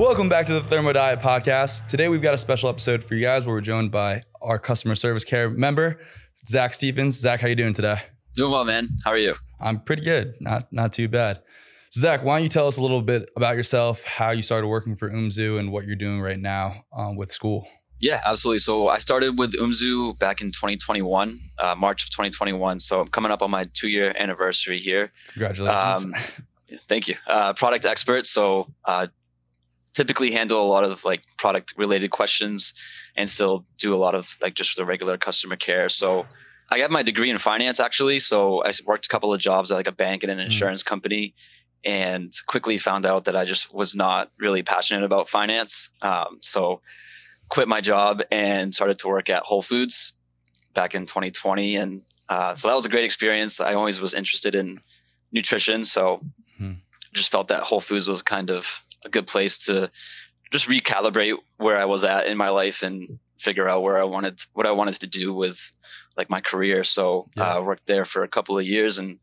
Welcome back to the ThermoDiet podcast. Today we've got a special episode for you guys where we're joined by our customer service care member, Zacharys Stephens. Zach, how you doing today? Doing well, man. How are you? I'm pretty good. Not too bad. So Zach, why don't you tell us a little bit about yourself, how you started working for UMZU and what you're doing right now with school? Yeah, absolutely. So I started with UMZU back in 2021, March of 2021. So I'm coming up on my 2-year anniversary here. Congratulations. Thank you. Product expert. So typically handle a lot of like product related questions and still do a lot of like just the regular customer care. So I got my degree in finance actually. So I worked a couple of jobs at like a bank and an insurance company and quickly found out that I just was not really passionate about finance. So quit my job and started to work at Whole Foods back in 2020. And so that was a great experience. I always was interested in nutrition. So just felt that Whole Foods was kind of a good place to just recalibrate where I was at in my life and figure out what I wanted to do with like my career. So I worked there for a couple of years and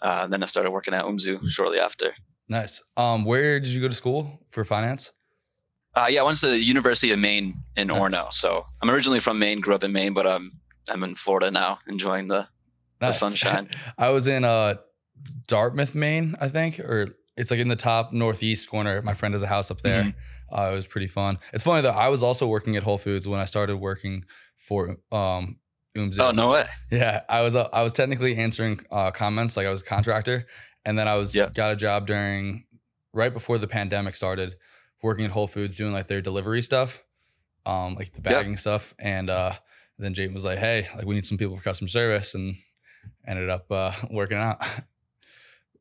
then I started working at UMZU shortly after. Nice. Where did you go to school for finance? I went to the University of Maine in Orono. So I'm originally from Maine, grew up in Maine, but I'm in Florida now, enjoying the sunshine. I was in Dartmouth, Maine, I think, or it's like in the top northeast corner. My friend has a house up there. It was pretty fun. It's funny though. I was also working at Whole Foods when I started working for UMZU. Oh, no way. Yeah, I was technically answering comments, like I was a contractor, and then I got a job right before the pandemic started, working at Whole Foods doing like their delivery stuff, like the bagging stuff, and then Jayden was like, "Hey, like we need some people for customer service," and ended up working out.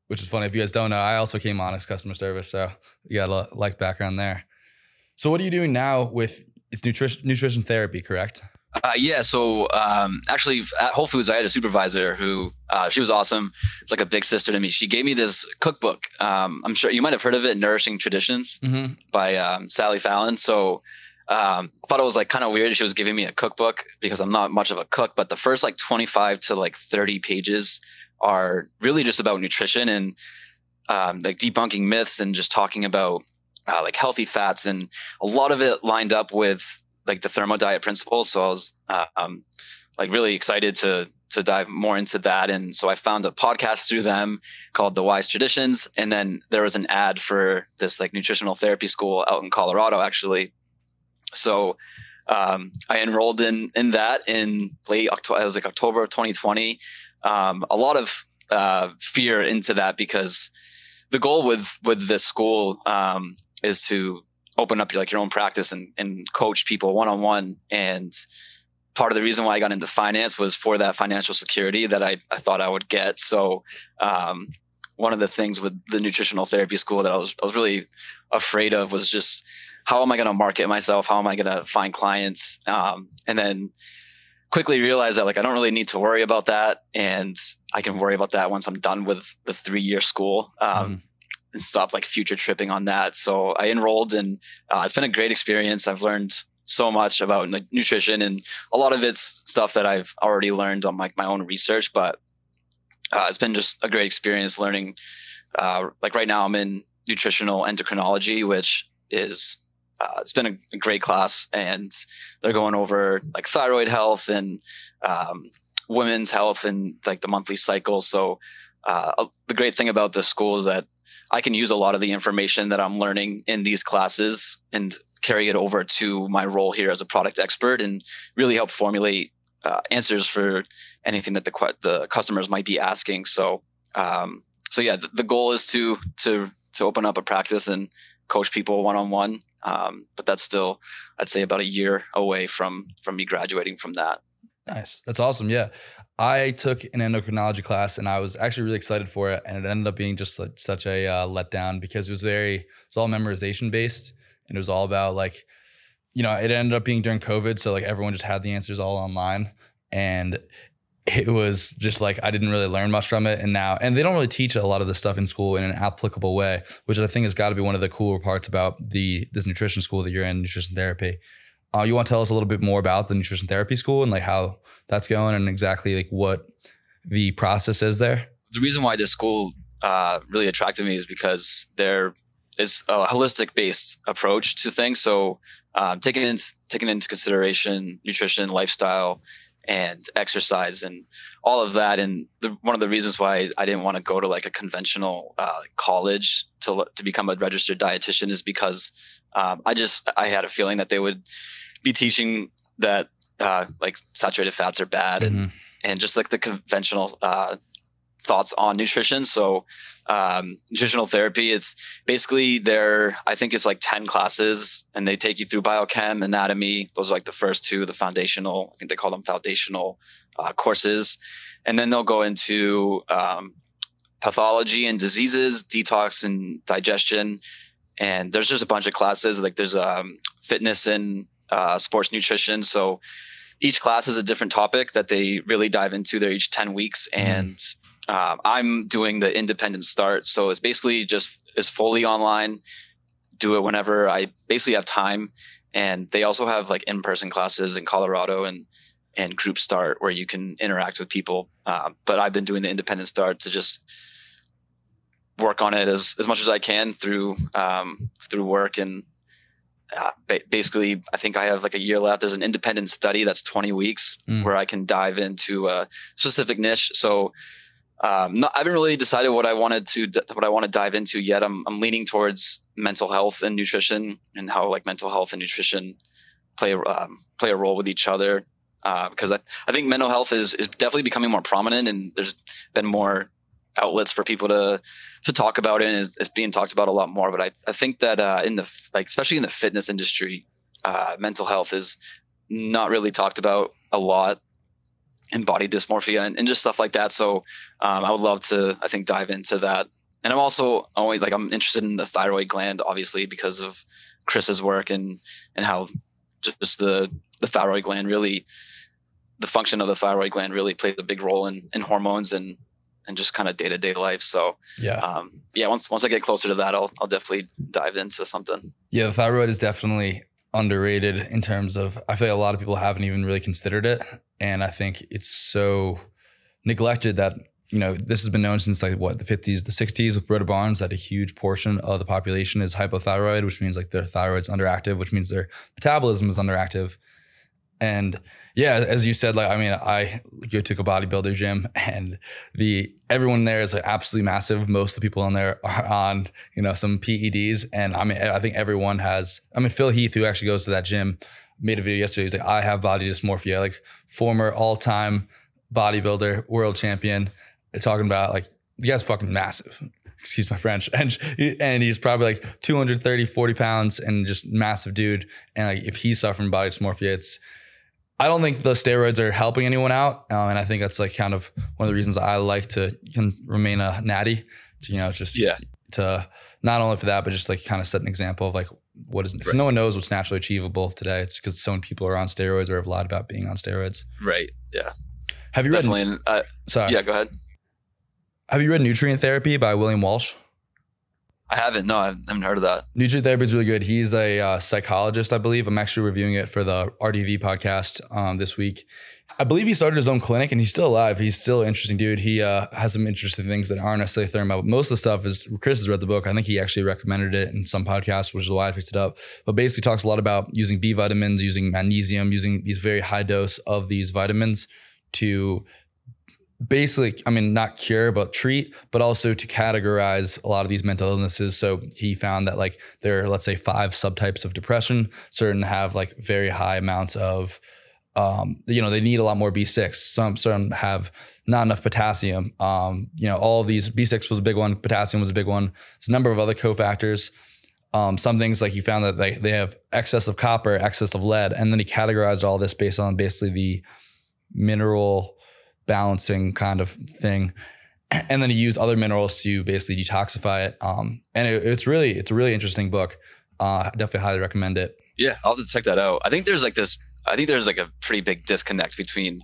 Which is funny. If you guys don't know, I also came on as customer service, so you got a like background there. So what are you doing now with it's nutrition therapy, correct? So actually at Whole Foods, I had a supervisor who, she was awesome. It's like a big sister to me. She gave me this cookbook. I'm sure you might have heard of it, Nourishing Traditions by Sally Fallon. So I thought it was like kind of weird. She was giving me a cookbook because I'm not much of a cook, but the first like 25 to like 30 pages are really just about nutrition and like debunking myths and just talking about like healthy fats, and a lot of it lined up with like the ThermoDiet principles. So I was like really excited to dive more into that. And so I found a podcast through them called The Wise Traditions. And then there was an ad for this like nutritional therapy school out in Colorado, actually. So I enrolled in that in late October. It was like October of 2020. A lot of fear into that because the goal with this school is to open up your own practice and coach people one-on-one. And part of the reason why I got into finance was for that financial security that I thought I would get. So one of the things with the nutritional therapy school that I was really afraid of was just, how am I going to market myself? How am I going to find clients? And then quickly realized that like I don't really need to worry about that, and I can worry about that once I'm done with the 3-year school and stop like future tripping on that. So I enrolled, and it's been a great experience. I've learned so much about like nutrition, and a lot of it's stuff that I've already learned on like my own research, but it's been just a great experience learning. Like right now I'm in nutritional endocrinology, which is it's been a great class, and they're going over like thyroid health and women's health and like the monthly cycle. So the great thing about this school is that I can use a lot of the information that I'm learning in these classes and carry it over to my role here as a product expert and really help formulate answers for anything that the customers might be asking. So yeah, the goal is to open up a practice and coach people one-on-one. But that's still, I'd say, about a year away from me graduating from that. Nice. That's awesome. Yeah. I took an endocrinology class and I was actually really excited for it. And it ended up being just like such a letdown because it was all memorization based. And it was all about like, it ended up being during COVID. So like everyone just had the answers all online. And it was just like, I didn't really learn much from it. And they don't really teach a lot of this stuff in school in an applicable way, which I think has got to be one of the cooler parts about this nutrition school that you're in, nutrition therapy. You want to tell us a little bit more about the nutrition therapy school and like how that's going and exactly like what the process is there? The reason why this school really attracted me is because they're is a holistic based approach to things. So taking into consideration nutrition, lifestyle, and exercise, and all of that. And one of the reasons why I didn't want to go to like a conventional college to become a registered dietitian is because I had a feeling that they would be teaching that like saturated fats are bad, and just like the conventional thoughts on nutrition. So nutritional therapy, it's basically I think it's like 10 classes, and they take you through biochem, anatomy. Those are like the first two, the foundational, I think they call them foundational courses. And then they'll go into pathology and diseases, detox and digestion. And there's just a bunch of classes. Like there's fitness and sports nutrition. So each class is a different topic that they really dive into. They're each 10 weeks. And I'm doing the independent start. So it's basically it's fully online. Do it whenever I basically have time. And they also have like in-person classes in Colorado and group start where you can interact with people. But I've been doing the independent start to just work on it as much as I can through work. And basically, I think I have like a year left. There's an independent study that's 20 weeks where I can dive into a specific niche. So I haven't really decided what I want to dive into yet. I'm leaning towards mental health and nutrition, and how like mental health and nutrition play a role with each other. Because I think mental health is definitely becoming more prominent, and there's been more outlets for people to talk about it, and it's being talked about a lot more. But I think that especially in the fitness industry, mental health is not really talked about a lot, and body dysmorphia and just stuff like that. So I would love to, I think, dive into that. And I'm also I'm interested in the thyroid gland, obviously, because of Chris's work and how just the thyroid gland really, the function of the thyroid gland really plays a big role in hormones and just kind of day-to-day life. So once I get closer to that, I'll definitely dive into something. Yeah, the thyroid is definitely underrated in terms of, I feel like a lot of people haven't even really considered it. And I think it's so neglected that, this has been known since like the 50s, the 60s with Rhoda Barnes, that a huge portion of the population is hypothyroid, which means like their thyroid's underactive, which means their metabolism is underactive. And yeah, as you said, I go to a bodybuilder gym, and everyone there is like absolutely massive. Most of the people in there are on, some PEDs. And I think everyone has, Phil Heath, who actually goes to that gym, made a video yesterday. He's like, I have body dysmorphia, like former all-time bodybuilder, world champion, talking about like, the guy's fucking massive. Excuse my French. And he's probably like 230, 40 pounds and just massive dude. And like, if he's suffering body dysmorphia, I don't think the steroids are helping anyone out. And I think that's like kind of one of the reasons I like to remain a natty, to not only for that, but just like kind of set an example of like what is, because no one knows what's naturally achievable today. It's because so many people are on steroids or have lied about being on steroids. Right. Yeah. Have you read? Yeah, go ahead. Have you read Nutrient Therapy by William Walsh? I haven't. No, I haven't heard of that. Nutrient Therapy is really good. He's a psychologist, I believe. I'm actually reviewing it for the RDV podcast this week. I believe he started his own clinic, and he's still alive. He's still an interesting dude. He has some interesting things that aren't necessarily Thermo. But most of the stuff is, Chris has read the book. I think he actually recommended it in some podcasts, which is why I picked it up. But basically talks a lot about using B vitamins, using magnesium, using these very high dose of these vitamins to basically, not cure, but treat, but also to categorize a lot of these mental illnesses. So he found that like there are, let's say, 5 subtypes of depression. Certain have like very high amounts of, they need a lot more B6. Some have not enough potassium. All of these, B6 was a big one. Potassium was a big one. There's a number of other cofactors. Some things like he found that they have excess of copper, excess of lead. And then he categorized all this based on basically the mineral balancing kind of thing. And then he used other minerals to basically detoxify it. And it's a really interesting book. Definitely highly recommend it. Yeah, I'll have to check that out. I think there's like a pretty big disconnect between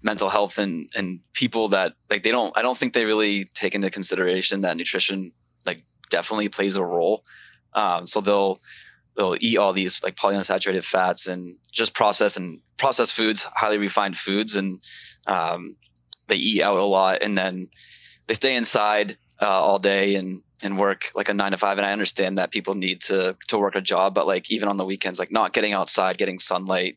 mental health and people that like, I don't think they really take into consideration that nutrition like definitely plays a role. So they'll eat all these like polyunsaturated fats and just processed foods, highly refined foods. And they eat out a lot, and then they stay inside all day and and work like a 9 to 5. And I understand that people need to work a job, but like even on the weekends, like not getting outside, getting sunlight,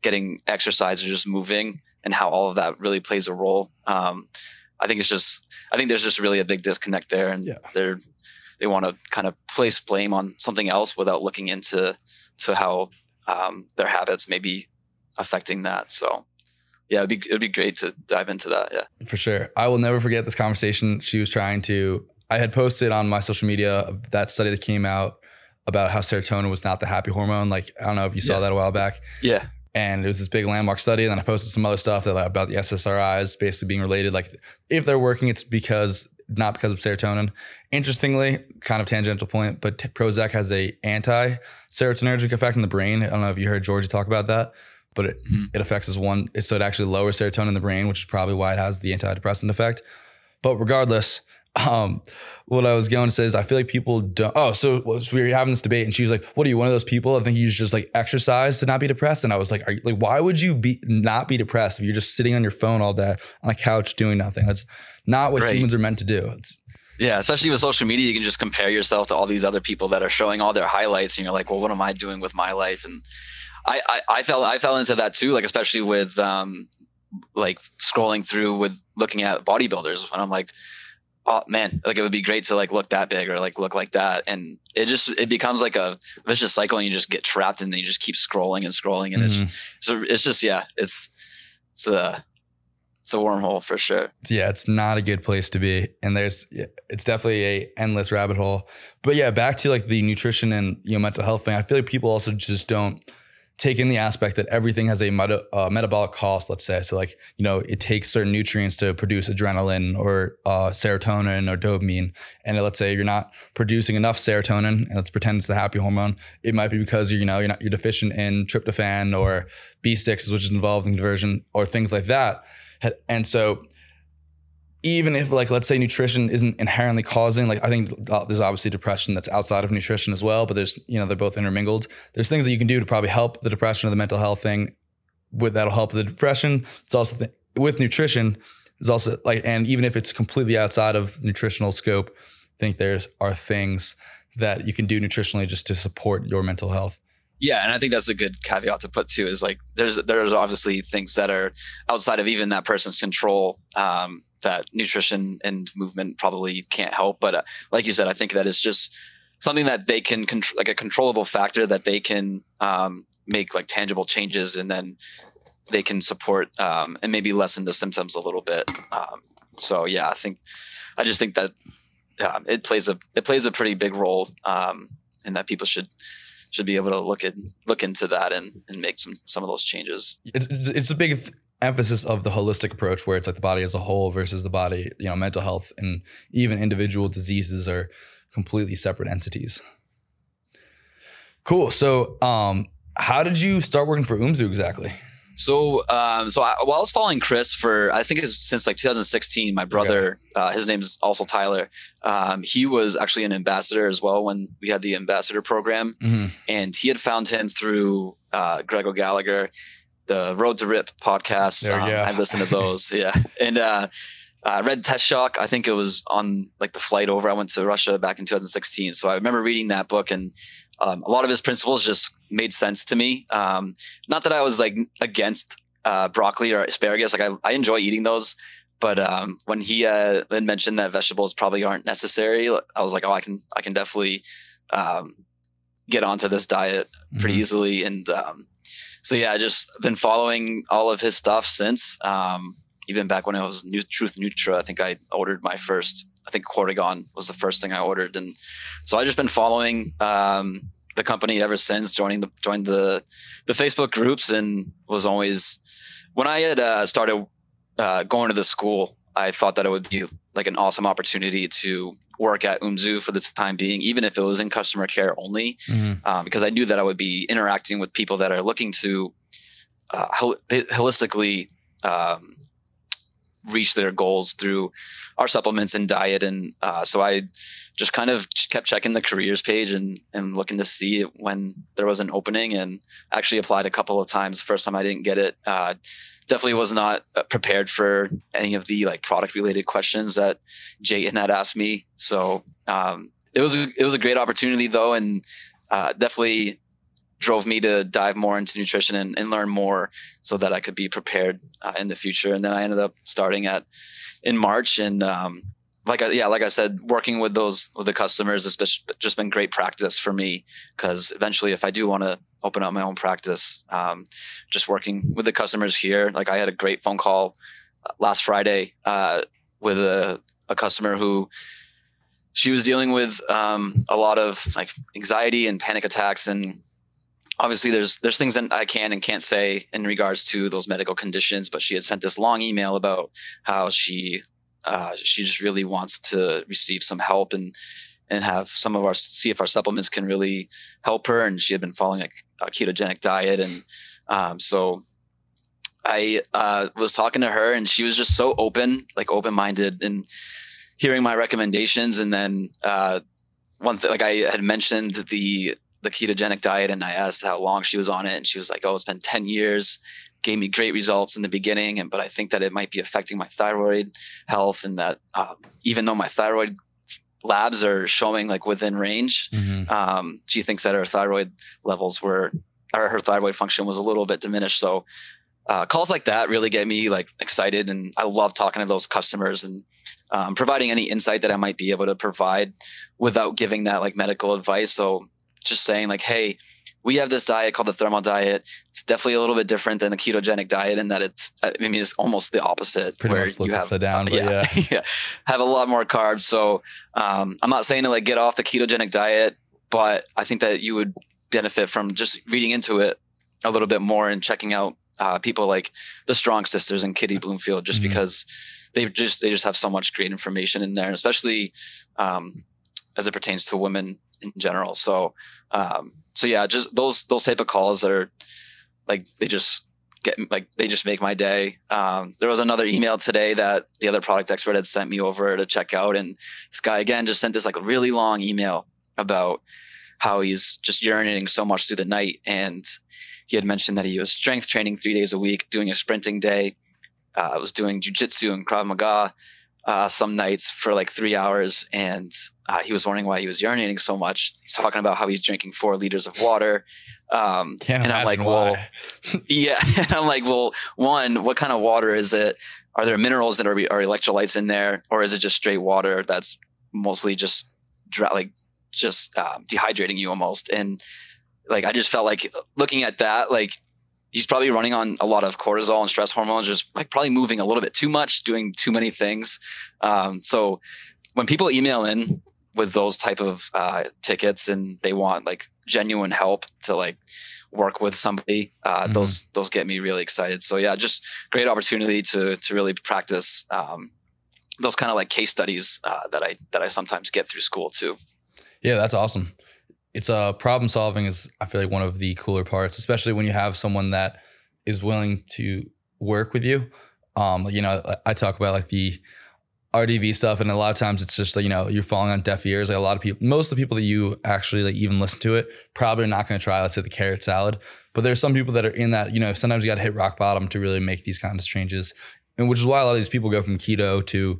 getting exercise, or just moving, and how all of that really plays a role. I think there's just really a big disconnect there, and they want to kind of place blame on something else without looking into how their habits may be affecting that. So yeah, it'd be great to dive into that. Yeah, for sure. I will never forget this conversation. I had posted on my social media that study that came out about how serotonin was not the happy hormone. Like, I don't know if you saw that a while back. Yeah. And it was this big landmark study. And then I posted some other stuff about the SSRIs basically being related. Like, if they're working, it's not because of serotonin. Interestingly, kind of tangential point, but Prozac has a anti-serotonergic effect in the brain. I don't know if you heard Georgie talk about that, but it affects so it actually lowers serotonin in the brain, which is probably why it has the antidepressant effect. But regardless, what I was going to say is I feel like people don't. So we were having this debate, and she was like, "What are you, one of those people? I think you just like exercise to not be depressed." And I was like, why would you not be depressed if you're just sitting on your phone all day on a couch doing nothing? That's not what humans are meant to do. Yeah, especially with social media, you can just compare yourself to all these other people that are showing all their highlights, and you're like, well, what am I doing with my life? And I fell into that too, like especially with like scrolling through with looking at bodybuilders, and I'm like, oh man, like it would be great to like look that big or like look like that. And it becomes like a vicious cycle, and you just get trapped in, and you just keep scrolling and scrolling. And it's a wormhole for sure. Yeah. It's not a good place to be. And it's definitely a endless rabbit hole. But yeah, back to like the nutrition and, mental health thing. I feel like people also just don't take in the aspect that everything has a metabolic cost, let's say. So like, it takes certain nutrients to produce adrenaline or serotonin or dopamine. And let's say you're not producing enough serotonin, and let's pretend it's the happy hormone. It might be because you're deficient in tryptophan or B6, which is involved in conversion, or things like that. And so even if like, let's say nutrition isn't inherently causing, like I think there's obviously depression that's outside of nutrition as well, but there's, they're both intermingled. There's things that you can do to probably help the depression or the mental health thing that'll help the depression. It's also with nutrition is also like, and even if it's completely outside of nutritional scope, I think there are things that you can do nutritionally just to support your mental health. Yeah, and I think that's a good caveat to put too, is like there's obviously things that are outside of even that person's control that nutrition and movement probably can't help. But like you said, I think that is just something that they can like a controllable factor that they can make like tangible changes, and then they can support and maybe lessen the symptoms a little bit. So yeah, I just think that it plays a pretty big role, and that people should be able to look into that and make some of those changes. It's a big emphasis of the holistic approach, where it's like the body as a whole versus the body, mental health and even individual diseases are completely separate entities. Cool. So, how did you start working for UMZU exactly? So I was following Chris I think it's since like 2016. My brother, his name is also Tyler. He was actually an ambassador as well when we had the ambassador program, and he had found him through Greg O'Gallagher, the Road to Rip podcast. I listened to those. Yeah. And I read Test Shock. I think it was on like the flight over. I went to Russia back in 2016. So I remember reading that book, and a lot of his principles just made sense to me. Not that I was like against broccoli or asparagus. Like I enjoy eating those, but when he then mentioned that vegetables probably aren't necessary, I was like, oh, I can definitely get onto this diet pretty easily. And so yeah, I just been following all of his stuff since. Even back when I was Truth Nutra, I think I ordered my first. I think Cortigon was the first thing I ordered, and so I just been following the company ever since. Joined the Facebook groups, and was always when I had started going to the school, I thought that it would be like an awesome opportunity to work at UMZU for the time being, even if it was in customer care only, because I knew that I would be interacting with people that are looking to holistically reach their goals through our supplements and diet. And so I just kind of kept checking the careers page and looking to see when there was an opening, and actually applied a couple of times. First time I didn't get it. Definitely was not prepared for any of the like product related questions that Jayton had asked me. So it was a great opportunity though, and definitely drove me to dive more into nutrition and learn more so that I could be prepared in the future. And then I ended up starting in March, and like I said, working with the customers has just been great practice for me, because eventually if I do want to open up my own practice, just working with the customers here. Like I had a great phone call last Friday with a customer who she was dealing with a lot of like anxiety and panic attacks, and obviously there's things that I can and can't say in regards to those medical conditions, but she had sent this long email about how she just really wants to receive some help and have see if our supplements can really help her. And she had been following a ketogenic diet. And so I was talking to her, and she was just so open-minded and hearing my recommendations. And then one thing, like I had mentioned the ketogenic diet, and I asked how long she was on it, and she was like, oh, it's been 10 years. Gave me great results in the beginning, but I think that it might be affecting my thyroid health, and that even though my thyroid labs are showing like within range, she thinks that her thyroid levels her thyroid function was a little bit diminished. So calls like that really get me like excited, and I love talking to those customers and providing any insight that I might be able to provide without giving that like medical advice. So just saying like, hey, we have this diet called the Thermo diet. It's definitely a little bit different than the ketogenic diet in that it's almost the opposite. Pretty much flipped upside down, but yeah. Have a lot more carbs. So I'm not saying to like get off the ketogenic diet, but I think that you would benefit from just reading into it a little bit more and checking out people like the Strong Sisters and Kitty Bloomfield, just because they just have so much great information in there, and especially as it pertains to women in general. So yeah, just those type of calls are like, they just make my day. There was another email today that the other product expert had sent me over to check out, and this guy again just sent this like a really long email about how he's just urinating so much through the night, and he had mentioned that he was strength training 3 days a week, doing a sprinting day, was doing jujitsu and Krav Maga some nights for like 3 hours, and he was wondering why he was urinating so much. He's talking about how he's drinking 4 liters of water. Can't and I'm like, well, yeah. And I'm like, well, one, what kind of water is it? Are there minerals that are electrolytes in there, or is it just straight water that's mostly just dehydrating you almost? And like, I just felt like looking at that, like he's probably running on a lot of cortisol and stress hormones, just like probably moving a little bit too much, doing too many things. So when people email in with those type of tickets and they want like genuine help to like work with somebody, those get me really excited. So yeah, just great opportunity to really practice those kind of like case studies that I sometimes get through school too. Yeah, that's awesome. It's problem solving is, I feel like, one of the cooler parts, especially when you have someone that is willing to work with you. I talk about like the RDV stuff, and a lot of times it's just like, you're falling on deaf ears. Like a lot of people, most of the people that you actually like even listen to it probably are not going to try, let's say, the carrot salad. But there's some people that are in that, sometimes you got to hit rock bottom to really make these kinds of changes. And which is why a lot of these people go from keto to,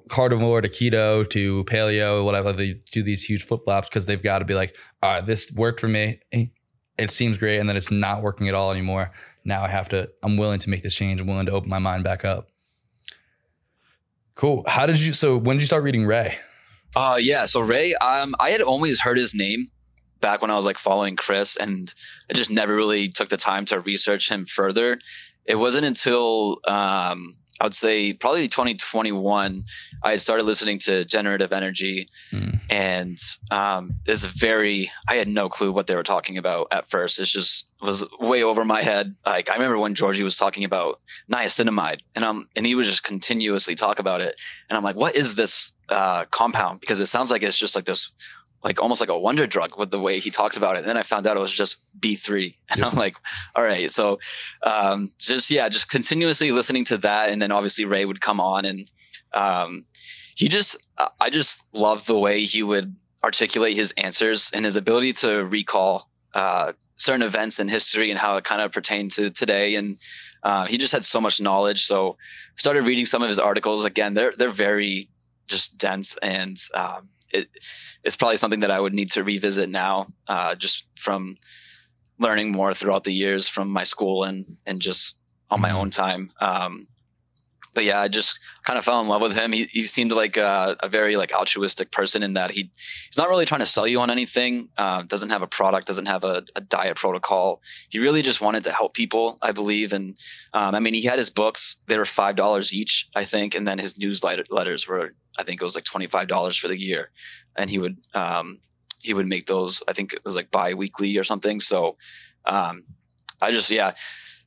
carnivore to keto to paleo, whatever. They do these huge flip flops because they've got to be like, all right, this worked for me. It seems great. And then it's not working at all anymore. Now I'm willing to make this change. I'm willing to open my mind back up. Cool. When did you start reading Ray? So Ray, I had always heard his name back when I was like following Chris, and I just never really took the time to research him further. It wasn't until, I would say probably 2021, I started listening to Generative Energy, and I had no clue what they were talking about at first. It just was way over my head. Like I remember when Georgie was talking about niacinamide, and he would just continuously talk about it. And I'm like, what is this compound? Because it sounds like it's just like this like almost like a wonder drug with the way he talks about it. And then I found out it was just B3. And I'm like, all right. So just continuously listening to that. And then obviously Ray would come on, and I just loved the way he would articulate his answers and his ability to recall certain events in history and how it kind of pertained to today. And he just had so much knowledge. So started reading some of his articles. Again, they're very just dense, and it's probably something that I would need to revisit now, just from learning more throughout the years from my school and just on my own time. But yeah, I just kind of fell in love with him. He seemed like a very like altruistic person in that he's not really trying to sell you on anything. Doesn't have a product, doesn't have a diet protocol. He really just wanted to help people, I believe. And I mean, he had his books; they were $5 each, I think, and then his newsletters were, I think it was like $25 for the year, and he would make those. I think it was like bi-weekly or something. So I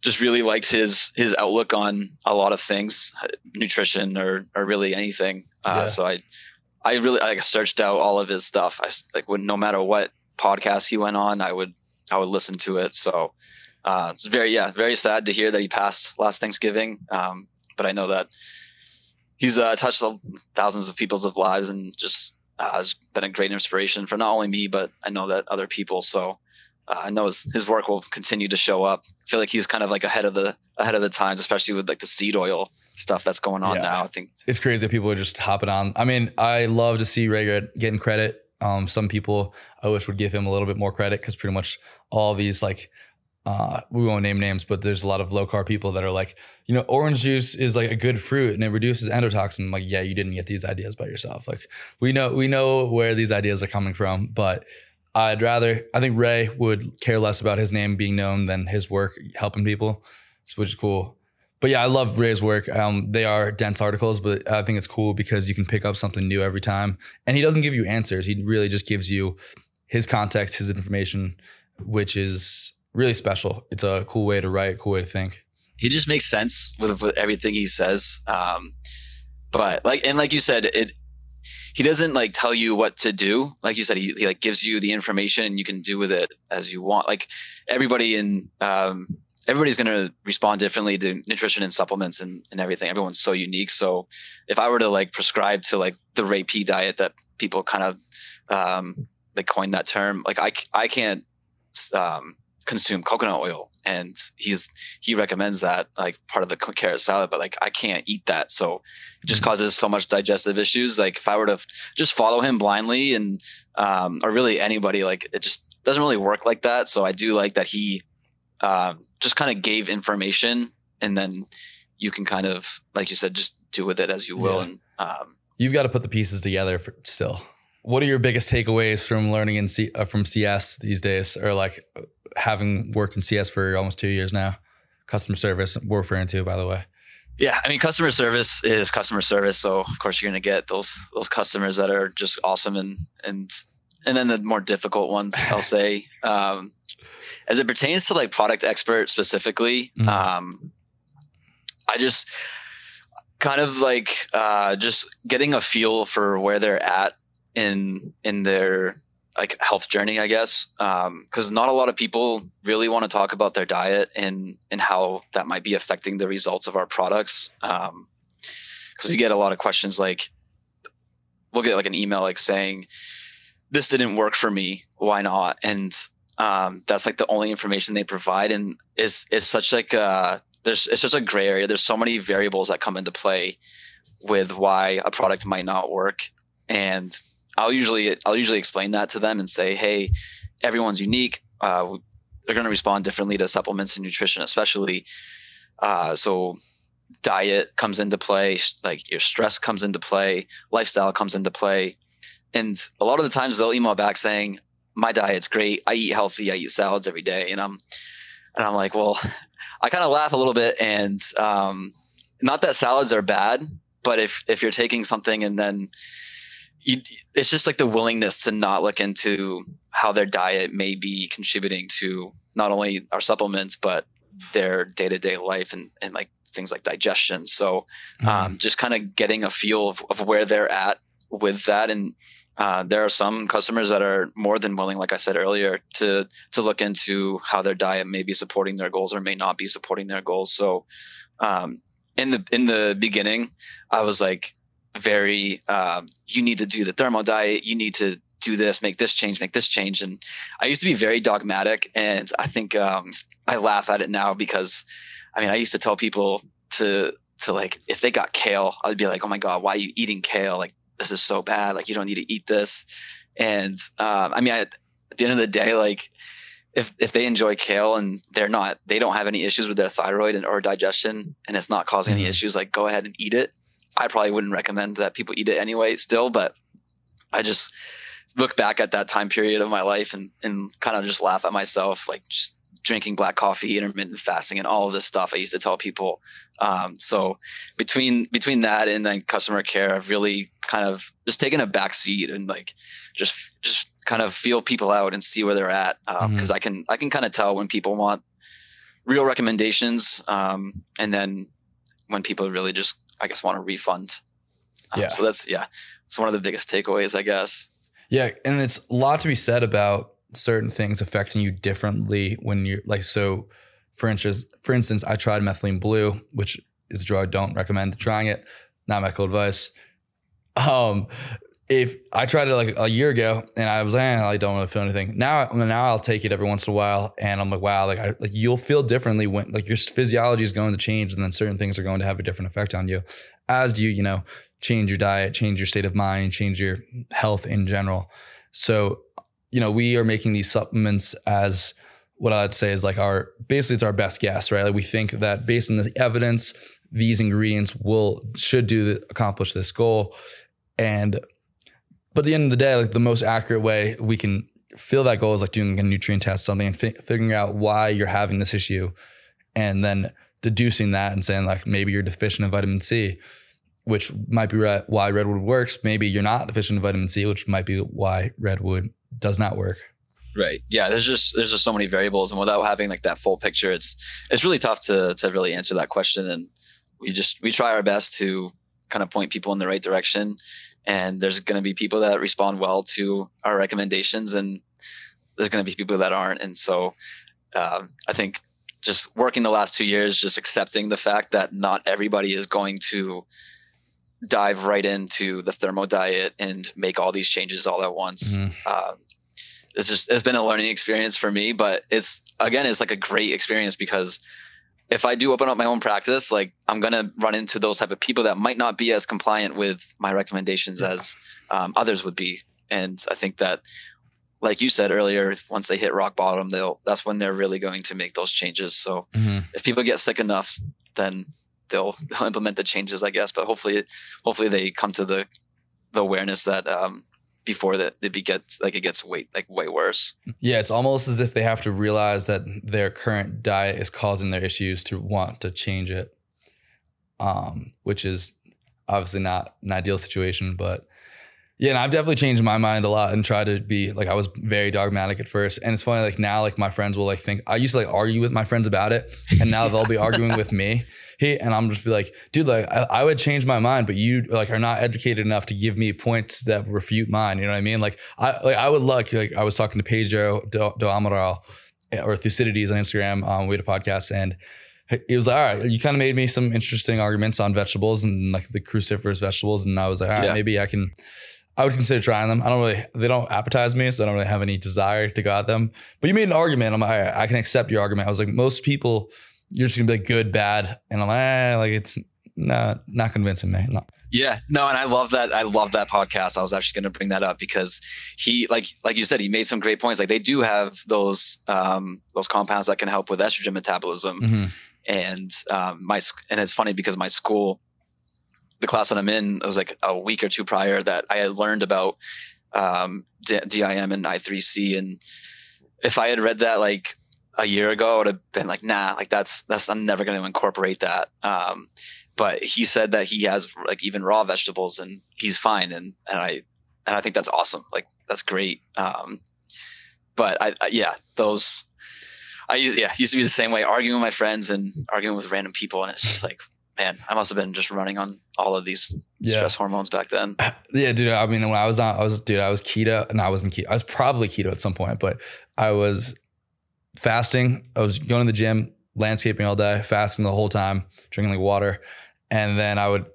just really liked his outlook on a lot of things, nutrition or really anything. So I really searched out all of his stuff. No matter what podcast he went on, I would listen to it. So it's very sad to hear that he passed last Thanksgiving. But I know that he's touched thousands of people's lives, and just has been a great inspiration for not only me, but I know that other people. So I know his work will continue to show up. I feel like he was kind of like ahead of the times, especially with like the seed oil stuff that's going on now. I think it's crazy that people are just hopping on. I mean, I love to see Raygar getting credit. Some people I wish would give him a little bit more credit, because pretty much all these like we won't name names, but there's a lot of low carb people that are like, orange juice is like a good fruit and it reduces endotoxin. I'm like, yeah, you didn't get these ideas by yourself. Like we know where these ideas are coming from, but I think Ray would care less about his name being known than his work helping people, which is cool. But yeah, I love Ray's work. They are dense articles, but I think it's cool because you can pick up something new every time. And he doesn't give you answers. He really just gives you his context, his information, which is really special. It's a cool way to write, cool way to think. He just makes sense with everything he says. But like you said, he doesn't like tell you what to do. Like you said, he like gives you the information and you can do with it as you want. Like everybody's going to respond differently to nutrition and supplements and everything. Everyone's so unique. So if I were to like prescribe to like the Ray P diet that people kind of like coined that term, like I can't consume coconut oil, and he recommends that like part of the carrot salad, but like I can't eat that, so it just causes so much digestive issues. Like if I were to just follow him blindly, and or really anybody, like it just doesn't really work like that. So I do like that he just kind of gave information, and then you can kind of, like you said, just do with it as you will. And you've got to put the pieces together still. What are your biggest takeaways from learning from CS these days, or like having worked in CS for almost 2 years now? Customer service we're referring to, by the way. Yeah, I mean, customer service is customer service. So of course you're going to get those customers that are just awesome, and then the more difficult ones, I'll say. As it pertains to like product expert specifically, I just kind of like just getting a feel for where they're at in their like health journey, I guess. Cause not a lot of people really want to talk about their diet and how that might be affecting the results of our products. Cause we get a lot of questions, like we'll get like an email, like saying, this didn't work for me. Why not? And, that's like the only information they provide. And it's such like, it's such a gray area. There's so many variables that come into play with why a product might not work. And I'll usually explain that to them and say, hey, everyone's unique. They're going to respond differently to supplements and nutrition, especially. So diet comes into play, like your stress comes into play, lifestyle comes into play. And a lot of the times they'll email back saying, my diet's great. I eat healthy. I eat salads every day. And I'm like, well, I kind of laugh a little bit, and not that salads are bad, but if you're taking something and then it's just like the willingness to not look into how their diet may be contributing to not only our supplements, but their day-to-day life and like things like digestion. So just kind of getting a feel of where they're at with that. And There are some customers that are more than willing, like I said earlier, to look into how their diet may be supporting their goals or may not be supporting their goals. So in the beginning, I was like very, you need to do the Thermo diet. You need to do this, make this change. And I used to be very dogmatic. And I think I laugh at it now because, I mean, I used to tell people to like, if they got kale, I'd be like, oh my God, why are you eating kale? Like, this is so bad. Like, you don't need to eat this. And I mean, at the end of the day, like if they enjoy kale and they don't have any issues with their thyroid or digestion, and it's not causing any issues, like go ahead and eat it. I probably wouldn't recommend that people eat it anyway still, but I just look back at that time period of my life and kind of just laugh at myself, like just drinking black coffee, intermittent fasting, and all of this stuff I used to tell people. So between that and then customer care, I've really kind of just taken a back seat and like just kind of feel people out and see where they're at. Cause I can kind of tell when people want real recommendations. And then when people really just, I guess, want a refund. So it's one of the biggest takeaways, I guess. Yeah. And it's a lot to be said about certain things affecting you differently when you're like, so for instance, I tried methylene blue, which is a drug. Don't recommend trying it. Not medical advice. If I tried it like a year ago and I was like, I don't really feel anything. Now I'll take it every once in a while. And I'm like, wow, like you'll feel differently when like your physiology is going to change. And then certain things are going to have a different effect on you as you change your diet, change your state of mind, change your health in general. So, we are making these supplements as what I'd say is like basically it's our best guess, right? Like we think that based on the evidence, these ingredients should accomplish this goal. But at the end of the day, like the most accurate way we can feel that goal is like doing a nutrient test, something, and figuring out why you're having this issue, and then deducing that and saying like maybe you're deficient in vitamin C, which might be why redwood works. Maybe you're not deficient in vitamin C, which might be why redwood does not work. Right. Yeah. There's just so many variables, and without having like that full picture, it's really tough to really answer that question. And we try our best to kind of point people in the right direction. And there's going to be people that respond well to our recommendations, and there's going to be people that aren't. And so I think just working the last 2 years, just accepting the fact that not everybody is going to dive right into the Thermo diet and make all these changes all at once. It's been a learning experience for me, but it's like a great experience because if I do open up my own practice, like I'm going to run into those type of people that might not be as compliant with my recommendations as others would be. And I think that, like you said earlier, once they hit rock bottom, that's when they're really going to make those changes. So if people get sick enough, then they'll implement the changes, I guess. But hopefully they come to the awareness that before that it gets way worse. Yeah, it's almost as if they have to realize that their current diet is causing their issues to want to change it, which is obviously not an ideal situation. But yeah, and I've definitely changed my mind a lot and tried to be like, I was very dogmatic at first. And it's funny, like now, like my friends will like think, I used to like argue with my friends about it, and now they'll be arguing with me. And I'm just be like, dude, like I would change my mind, but you like are not educated enough to give me points that refute mine. You know what I mean? Like I would like I was talking to Pedro do Amaral or Thucydides on Instagram. We had a podcast, and he was like, all right, you kind of made me some interesting arguments on vegetables and like the cruciferous vegetables. And I was like, all right, maybe I would consider trying them. They don't appetize me, so I don't really have any desire to go at them. But you made an argument. I'm like, all right, I can accept your argument. I was like, most people, you're just gonna be like good, bad. And I'm like, it's not convincing me. No. Yeah, no. And I love that. I love that podcast. I was actually going to bring that up because he, like you said, he made some great points. Like they do have those compounds that can help with estrogen metabolism. And and it's funny because my school, the class that I'm in, it was like a week or two prior that I had learned about DIM and I3C. And if I had read that like a year ago, I would have been like, nah, like that's I'm never going to incorporate that. But he said that he has like even raw vegetables and he's fine. And I think that's awesome. Like that's great. But used to be the same way, arguing with my friends and arguing with random people. And it's just like, man, I must have been just running on all of these stress hormones back then. Yeah, dude. I mean, when I was keto, and I wasn't keto. I was probably keto at some point, but I was fasting. I was going to the gym, landscaping all day, fasting the whole time, drinking like water. And then I would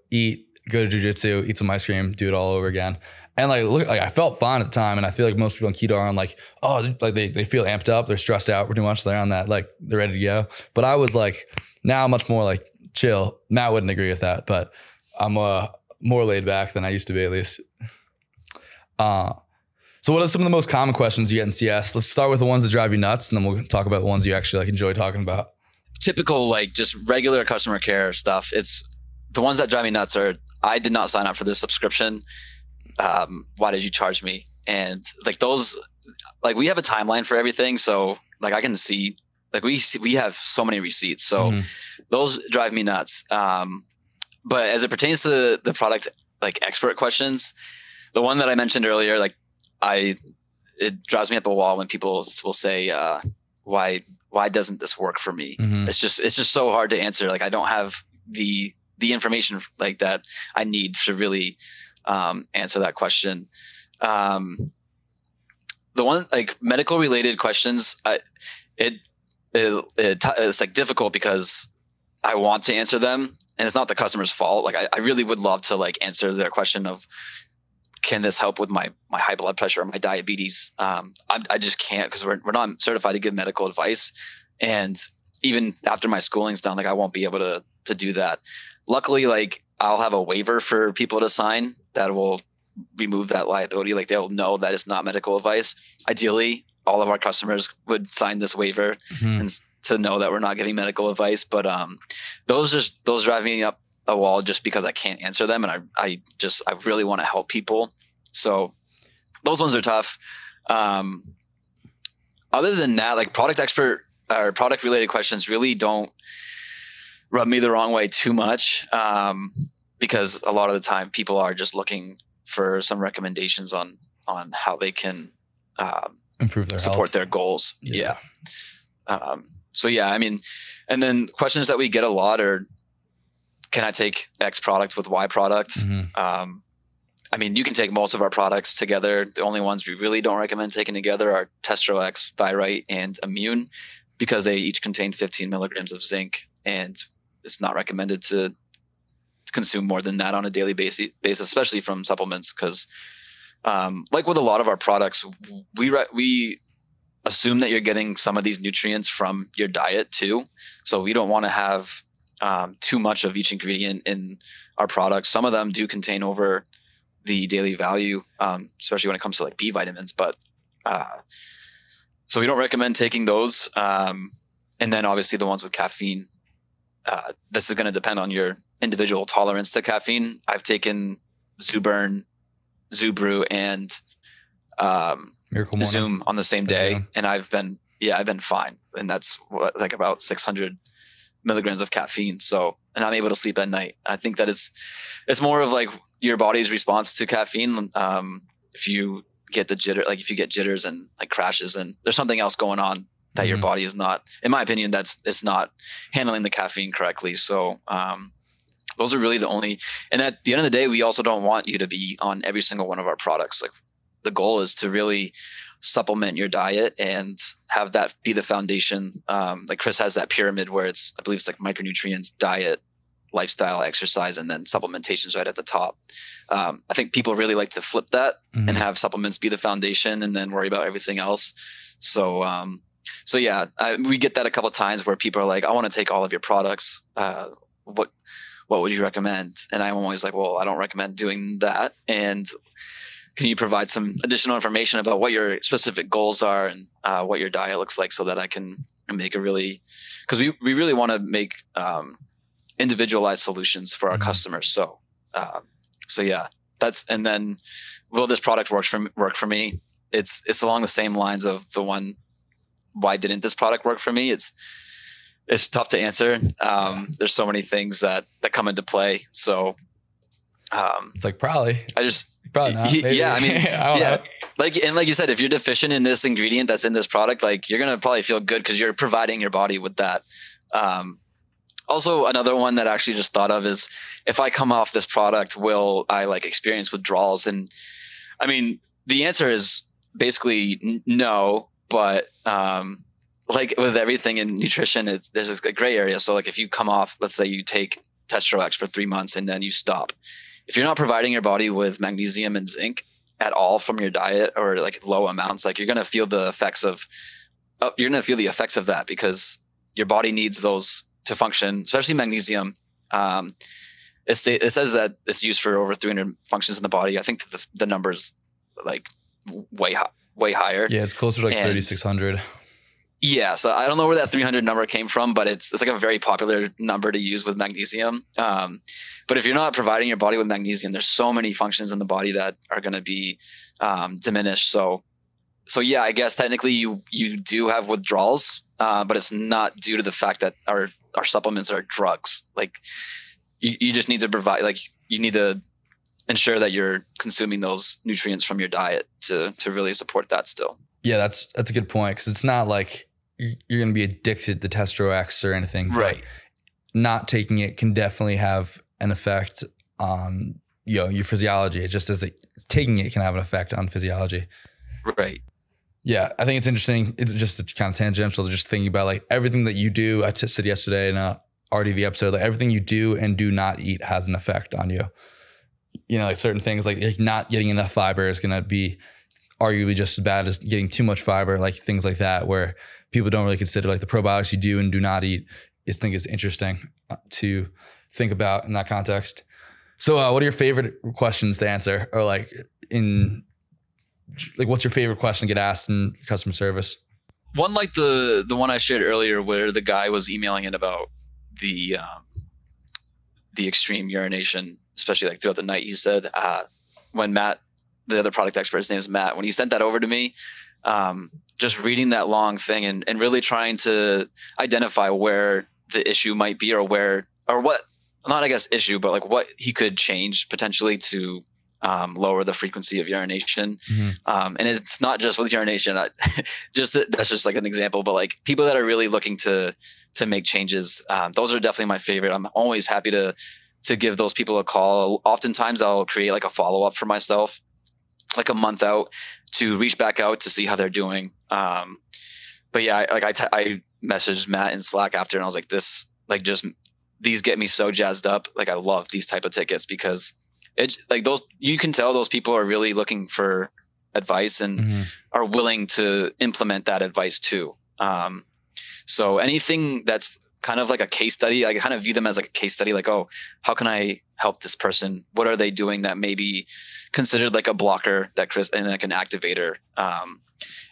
go to jujitsu, eat some ice cream, do it all over again. And like I felt fine at the time. And I feel like most people on keto are on like, oh, like they feel amped up. They're stressed out pretty much. They're on that, like they're ready to go. But I was like, now much more like chill. Matt wouldn't agree with that, but I'm more laid back than I used to be, at least. So what are some of the most common questions you get in CS? Let's start with the ones that drive you nuts, and then we'll talk about the ones you actually like enjoy talking about. Typical, like just regular customer care stuff. It's the ones that drive me nuts are, I did not sign up for this subscription. Why did you charge me? And like those, like we have a timeline for everything. So like I can see, like we have so many receipts. So those drive me nuts. But as it pertains to the product, like expert questions, the one that I mentioned earlier, like it drives me up a wall when people will say, why doesn't this work for me? It's just so hard to answer. Like I don't have the information like that I need to really answer that question. The one like medical related questions, it's like difficult because I want to answer them and it's not the customer's fault. Like I really would love to like answer their question of, can this help with my high blood pressure or my diabetes? I just can't, because we're not certified to give medical advice. And even after my schooling's done, like I won't be able to do that. Luckily, like I'll have a waiver for people to sign that will remove that liability. Like they'll know that it's not medical advice. Ideally, all of our customers would sign this waiver and to know that we're not giving medical advice. But those drive me up a wall just because I can't answer them. And I really want to help people. So those ones are tough. Other than that, like product expert or product related questions really don't rub me the wrong way too much. Because a lot of the time people are just looking for some recommendations on how they can improve their support health. Their goals. Yeah. So yeah, I mean, and then questions that we get a lot are, can I take X product with Y product? I mean, you can take most of our products together. The only ones we really don't recommend taking together are Testro X, Thyrite, and Immune, because they each contain 15 milligrams of zinc, and it's not recommended to consume more than that on a daily basis, especially from supplements. Because like with a lot of our products, we assume that you're getting some of these nutrients from your diet too. So we don't want to have too much of each ingredient in our products. Some of them do contain over the daily value, especially when it comes to like B vitamins. But so we don't recommend taking those. And then obviously the ones with caffeine, this is going to depend on your individual tolerance to caffeine. I've taken Zuburn, Zubrew, and Zoom on the same day, and I've been fine. And that's like about 600 milligrams of caffeine. So, and I'm able to sleep at night. I think that it's more of like your body's response to caffeine. If you get the jitter, like if you get jitters and like crashes, and there's something else going on that your body is not, in my opinion, it's not handling the caffeine correctly. So, those are really the only, and at the end of the day, we also don't want you to be on every single one of our products. Like the goal is to really supplement your diet and have that be the foundation. Like Chris has that pyramid where I believe it's like micronutrients, diet, lifestyle, exercise, and then supplementations right at the top. I think people really like to flip that and have supplements be the foundation and then worry about everything else. So yeah, we get that a couple of times where people are like, I want to take all of your products. What would you recommend? And I'm always like, well, I don't recommend doing that. And can you provide some additional information about what your specific goals are and what your diet looks like, so that I can make because we really want to make individualized solutions for our customers. So yeah, and then will this product work for me? It's along the same lines of the one, why didn't this product work for me? It's tough to answer. There's so many things that come into play. So it's like probably not. Maybe. Yeah, I mean, yeah. Like you said, if you're deficient in this ingredient that's in this product, like you're gonna probably feel good because you're providing your body with that. also another one that I actually just thought of is, if I come off this product, will I like experience withdrawals? And I mean, the answer is basically no, but like with everything in nutrition, there's this gray area. So like if you come off, let's say you take Testorex for 3 months and then you stop. If you're not providing your body with magnesium and zinc at all from your diet, or like low amounts, like you're going to feel the effects of that, because your body needs those to function, especially magnesium. It says that it's used for over 300 functions in the body. I think the number's like way higher. Yeah, it's closer to like 3,600. Yeah, so I don't know where that 300 number came from, but it's like a very popular number to use with magnesium. But if you're not providing your body with magnesium, there's so many functions in the body that are going to be diminished. So yeah, I guess technically you do have withdrawals, but it's not due to the fact that our supplements are drugs. Like you just need to provide, like you need to ensure that you're consuming those nutrients from your diet to really support that still. Yeah, that's a good point, because it's not like you're going to be addicted to Testorex or anything. Right. Not taking it can definitely have an effect on your physiology. It just as taking it can have an effect on physiology. Right. Yeah, I think it's interesting. It's just kind of tangential, just thinking about like everything that you do. I said yesterday in a RDV episode, like everything you do and do not eat has an effect on you. You know, like certain things like not getting enough fiber is going to be arguably just as bad as getting too much fiber, like things like that, where people don't really consider like the probiotics you do and do not eat. I think it's interesting to think about in that context. So what are your favorite questions to answer, or like what's your favorite question to get asked in customer service? One like the one I shared earlier, where the guy was emailing in about the extreme urination, especially like throughout the night. He said when Matt, the other product expert, his name is Matt, when he sent that over to me, just reading that long thing and really trying to identify where the issue might be, or what, not I guess issue, but like what he could change potentially to lower the frequency of urination. Mm-hmm. And it's not just with urination, that's just like an example, but like people that are really looking to make changes, those are definitely my favorite. I'm always happy to give those people a call. Oftentimes I'll create like a follow-up for myself, like a month out, to reach back out to see how they're doing. But yeah, I messaged Matt in Slack after, and I was like, these get me so jazzed up. Like I love these type of tickets, because it's like you can tell those people are really looking for advice and mm-hmm. are willing to implement that advice too. So anything that's kind of like a case study, I kind of view them as like a case study, like, oh, how can I help this person? What are they doing that may be considered like a blocker and like an activator?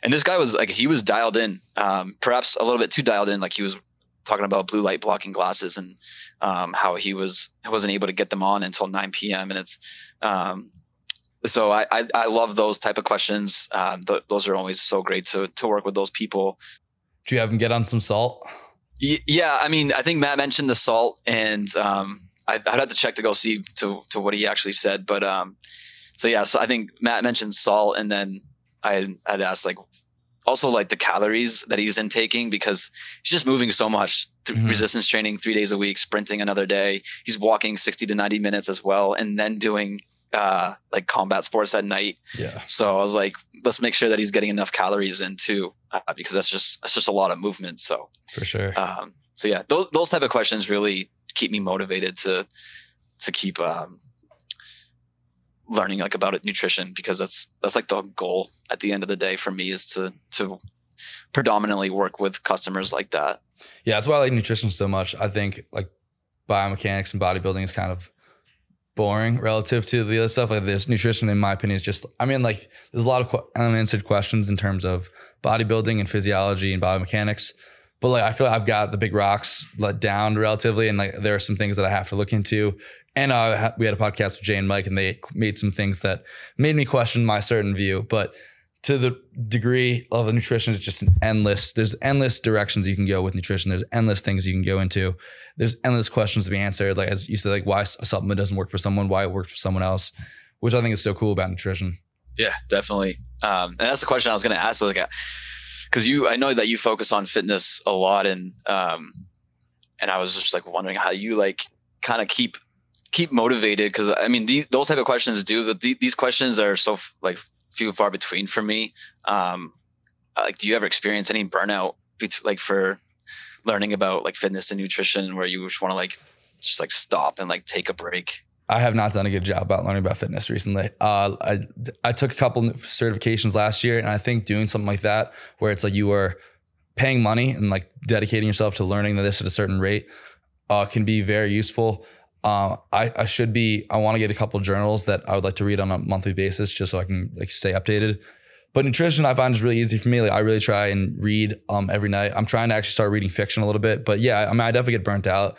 And this guy was like, he was dialed in, perhaps a little bit too dialed in. Like he was talking about blue light blocking glasses and how he wasn't able to get them on until 9 p.m. And it's so I love those type of questions. Those are always so great to work with those people. Do you have them get on some salt? Yeah, I mean, I think Matt mentioned the salt, and I'd have to check to go see to what he actually said. But so I think Matt mentioned salt, and then I'd asked like also like the calories that he's intaking, because he's just moving so much through mm-hmm. resistance training 3 days a week, sprinting another day. He's walking 60 to 90 minutes as well, and then doing like combat sports at night. Yeah. So I was like, let's make sure that he's getting enough calories in too, because that's just a lot of movement. So for sure. So yeah, those type of questions really keep me motivated to keep learning like about nutrition, because that's like the goal at the end of the day for me, is to predominantly work with customers like that. Yeah, that's why I like nutrition so much. I think like biomechanics and bodybuilding is kind of boring relative to the other stuff. Like this nutrition, in my opinion, is just, I mean, like there's a lot of unanswered questions in terms of bodybuilding and physiology and biomechanics, but like I feel like I've got the big rocks let down relatively, and like there are some things that I have to look into. And we had a podcast with Jay and Mike, and they made some things that made me question my certain view. But to the degree of the nutrition is just there's endless directions you can go with nutrition. There's endless things you can go into. There's endless questions to be answered. Like, as you said, like why a supplement doesn't work for someone, why it works for someone else, which I think is so cool about nutrition. Yeah, definitely. And that's the question I was going to ask. Like, because I know that you focus on fitness a lot, and I was just like wondering how you like kind of keep motivated. Cause I mean, those type of questions but these questions are so like few and far between for me. Like, do you ever experience any burnout like for learning about like fitness and nutrition where you just want to just stop and like take a break? I have not done a good job about learning about fitness recently. I took a couple certifications last year, and I think doing something like that, where it's like you are paying money and like dedicating yourself to learning this at a certain rate, can be very useful. I want to get a couple of journals that I would like to read on a monthly basis just so I can like stay updated. But nutrition I find is really easy for me. Like I really try and read every night. I'm trying to actually start reading fiction a little bit, but yeah, I mean, I definitely get burnt out.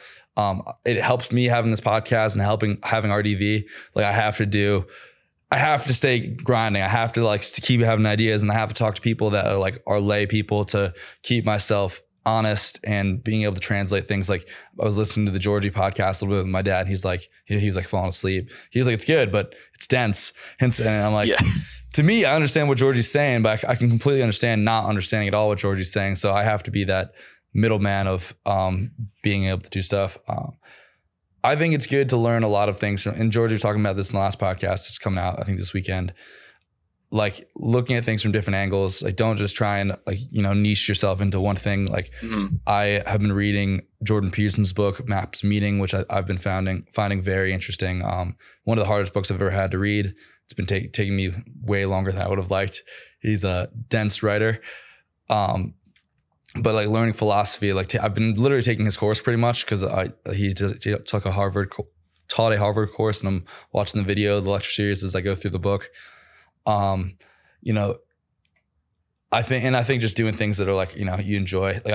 It helps me having this podcast and having RDV. Like I have to stay grinding. I have to like to keep having ideas, and I have to talk to people that are lay people to keep myself honest and being able to translate things. Like I was listening to the Georgie podcast a little bit with my dad. He was like falling asleep. He was like, it's good, but it's dense. And I'm like, to me, I understand what Georgie's saying, but I can completely understand not understanding at all what Georgie's saying. So I have to be that middleman of being able to do stuff. I think it's good to learn a lot of things. And Georgie was talking about this in the last podcast. It's coming out, I think, this weekend. Like looking at things from different angles. Like don't just try and niche yourself into one thing. Like I have been reading Jordan Peterson's book, Maps Meaning, which I've been finding very interesting. One of the hardest books I've ever had to read. It's been taking me way longer than I would have liked. He's a dense writer. But like learning philosophy, like I've been literally taking his course pretty much because he taught a Harvard course, and I'm watching the video, the lecture series as I go through the book. I think just doing things that are like, you enjoy. Like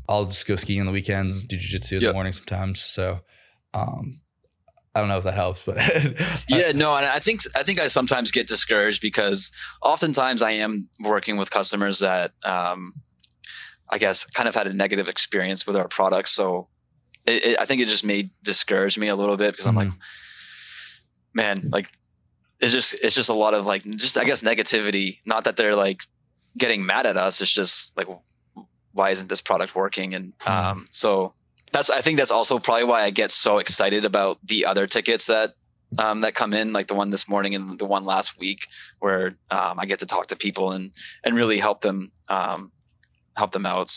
I'll just go skiing on the weekends, do jiu-jitsu in the morning sometimes. So, I don't know if that helps, but no. And I think I sometimes get discouraged because oftentimes I am working with customers that, I guess kind of had a negative experience with our products. So I think it just may discourage me a little bit because I'm like, man, like it's just a lot of like, just, I guess, negativity. Not that they're like getting mad at us. It's just like, why isn't this product working? And, so I think that's also probably why I get so excited about the other tickets that come in, like the one this morning and the one last week, where I get to talk to people and really help them out.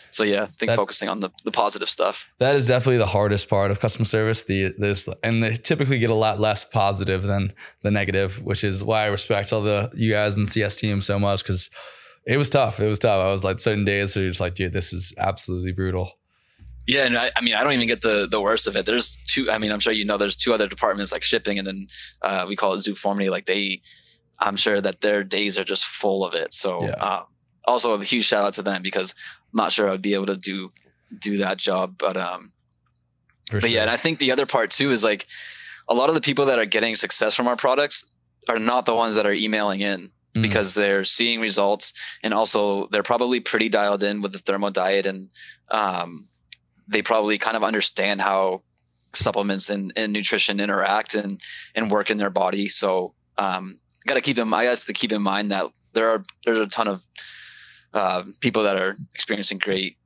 So I think focusing on the positive stuff. That is definitely the hardest part of customer service. And they typically get a lot less positive than the negative, which is why I respect all you guys and CS team so much, because it was tough. I was like certain days where you're just like, dude, this is absolutely brutal. Yeah. And I mean, I don't even get the worst of it. There's two, I mean, I'm sure there's two other departments like shipping, and then we call it Zooformity. Like I'm sure that their days are just full of it. So also a huge shout out to them, because I'm not sure I'd be able to do that job. But yeah, and I think the other part too is like a lot of the people that are getting success from our products are not the ones that are emailing in, because they're seeing results, and also they're probably pretty dialed in with the ThermoDiet, and they probably kind of understand how supplements and nutrition interact and work in their body. So I got to keep in mind that there's a ton of people that are experiencing great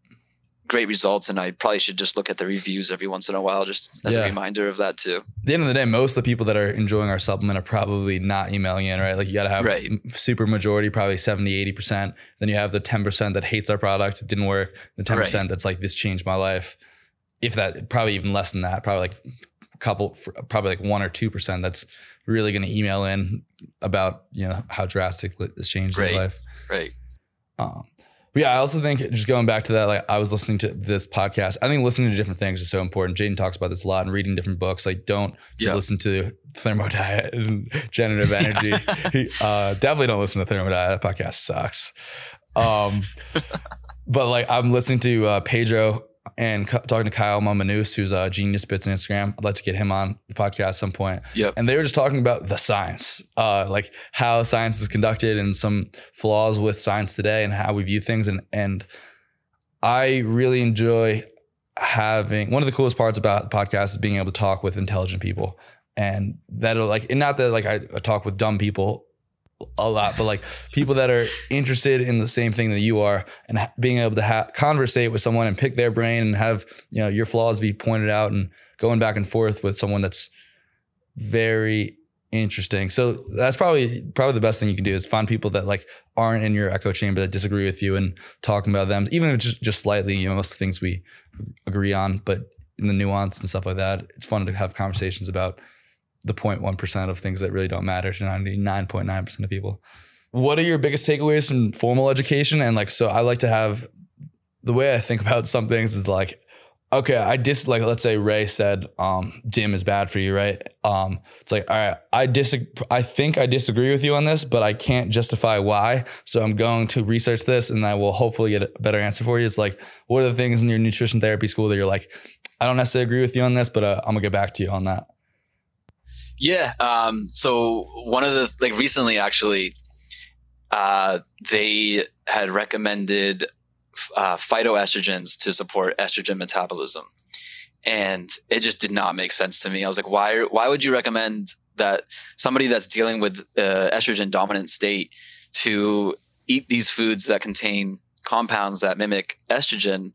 results, and I probably should just look at the reviews every once in a while, just as a reminder of that too. At the end of the day, most of the people that are enjoying our supplement are probably not emailing in, right? Like you got to have super majority, probably 70-80%. Then you have the 10% that hates our product, it didn't work. The 10% that's like, this changed my life. If that, probably even less than that, probably like probably like 1 or 2% that's really going to email in about, how drastic this changed their life. Right. But yeah, I also think, just going back to that, like I was listening to this podcast. I think listening to different things is so important. Jaden talks about this a lot, and reading different books. Like don't just listen to ThermoDiet and Generative Energy. Definitely don't listen to ThermoDiet. That podcast sucks. But like I'm listening to Pedro and talking to Kyle Mamanus, who's a Genius Bits on Instagram. I'd like to get him on the podcast at some point. Yep. And they were just talking about the science, like how science is conducted and some flaws with science today and how we view things. And I really enjoy one of the coolest parts about the podcast is being able to talk with intelligent people. And that'll like, and not that like I talk with dumb people a lot, but like people that are interested in the same thing that you are, and being able to conversate with someone and pick their brain and have, you know, your flaws be pointed out and going back and forth with someone that's very interesting. So that's probably the best thing you can do is find people that like aren't in your echo chamber, that disagree with you, and talking about them, even if it's just slightly. You know, most of the things we agree on, but in the nuance and stuff like that, it's fun to have conversations about the 0.1% of things that really don't matter to 99.9% of people. What are your biggest takeaways from formal education? And like, so I like to have, the way I think about some things is like, okay, like, let's say Ray said, gym is bad for you, right? It's like, all right, I think I disagree with you on this, but I can't justify why. So I'm going to research this and I will hopefully get a better answer for you. It's like, what are the things in your nutrition therapy school that you're like, I don't necessarily agree with you on this, but I'm gonna get back to you on that. Yeah. So one of the, like recently actually, they had recommended phytoestrogens to support estrogen metabolism. And it just did not make sense to me. I was like, why would you recommend that somebody that's dealing with estrogen dominant state to eat these foods that contain compounds that mimic estrogen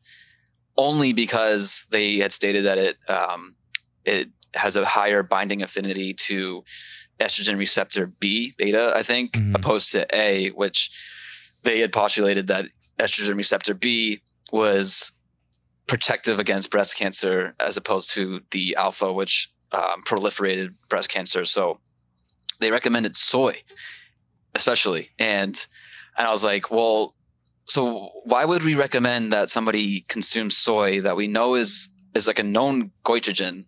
only because they had stated that it has a higher binding affinity to estrogen receptor B, beta, I think, opposed to A, which they had postulated that estrogen receptor B was protective against breast cancer as opposed to the alpha, which proliferated breast cancer. So they recommended soy, especially. And I was like, well, so why would we recommend that somebody consume soy that we know is like a known goitrogen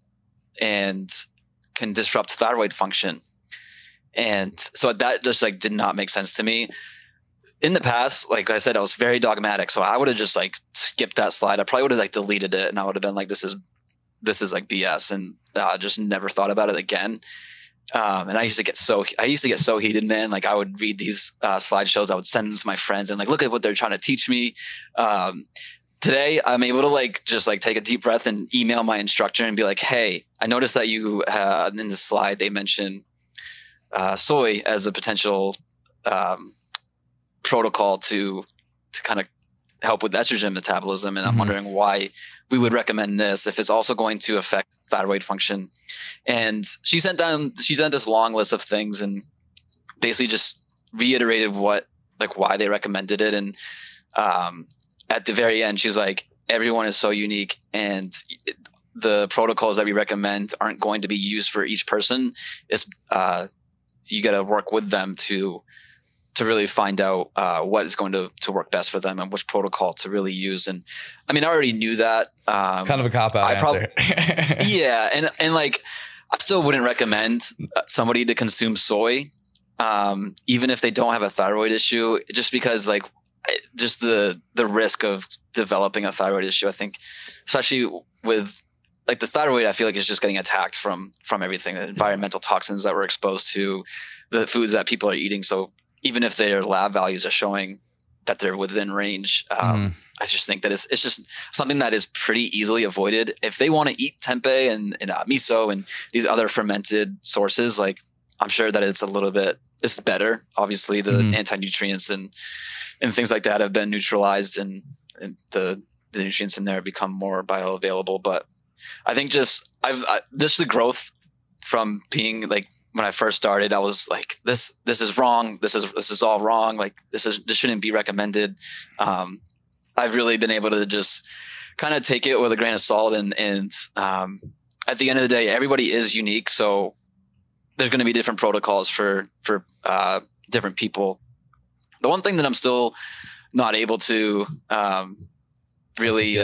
and can disrupt thyroid function? And so that just like did not make sense to me. In the past, like I said, I was very dogmatic. So I would have just like skipped that slide. I probably would have like deleted it, and I would have been like, this is like BS, and just never thought about it again. And I used to get so heated, man. Like I would read these slideshows, I would send them to my friends and like, look at what they're trying to teach me. Today I'm able to like just like take a deep breath and email my instructor and be like, hey, I noticed that you in the slide they mentioned soy as a potential protocol to kind of help with estrogen metabolism, and I'm wondering why we would recommend this if it's also going to affect thyroid function. And she sent this long list of things and basically just reiterated why they recommended it. And at the very end, she was like, everyone is so unique, and the protocols that we recommend aren't going to be used for each person. It's you got to work with them to really find out what is going to work best for them and which protocol to really use. And I mean, I already knew that. It's kind of a cop-out answer. Yeah. And like, I still wouldn't recommend somebody to consume soy, even if they don't have a thyroid issue, just because like, just the risk of developing a thyroid issue, I think, especially with like the thyroid, I feel like it's just getting attacked from everything, the environmental toxins that we're exposed to, the foods that people are eating. So even if their lab values are showing that they're within range, I just think that it's just something that is pretty easily avoided. If they want to eat tempeh and miso and these other fermented sources, like I'm sure that it's better. Obviously the anti-nutrients and things like that have been neutralized, and the nutrients in there become more bioavailable. But I think just the growth from being like, when I first started, I was like, this is wrong. This is all wrong. Like this shouldn't be recommended. I've really been able to just kind of take it with a grain of salt. And at the end of the day, everybody is unique. So there's going to be different protocols for different people. The one thing that I'm still not able to really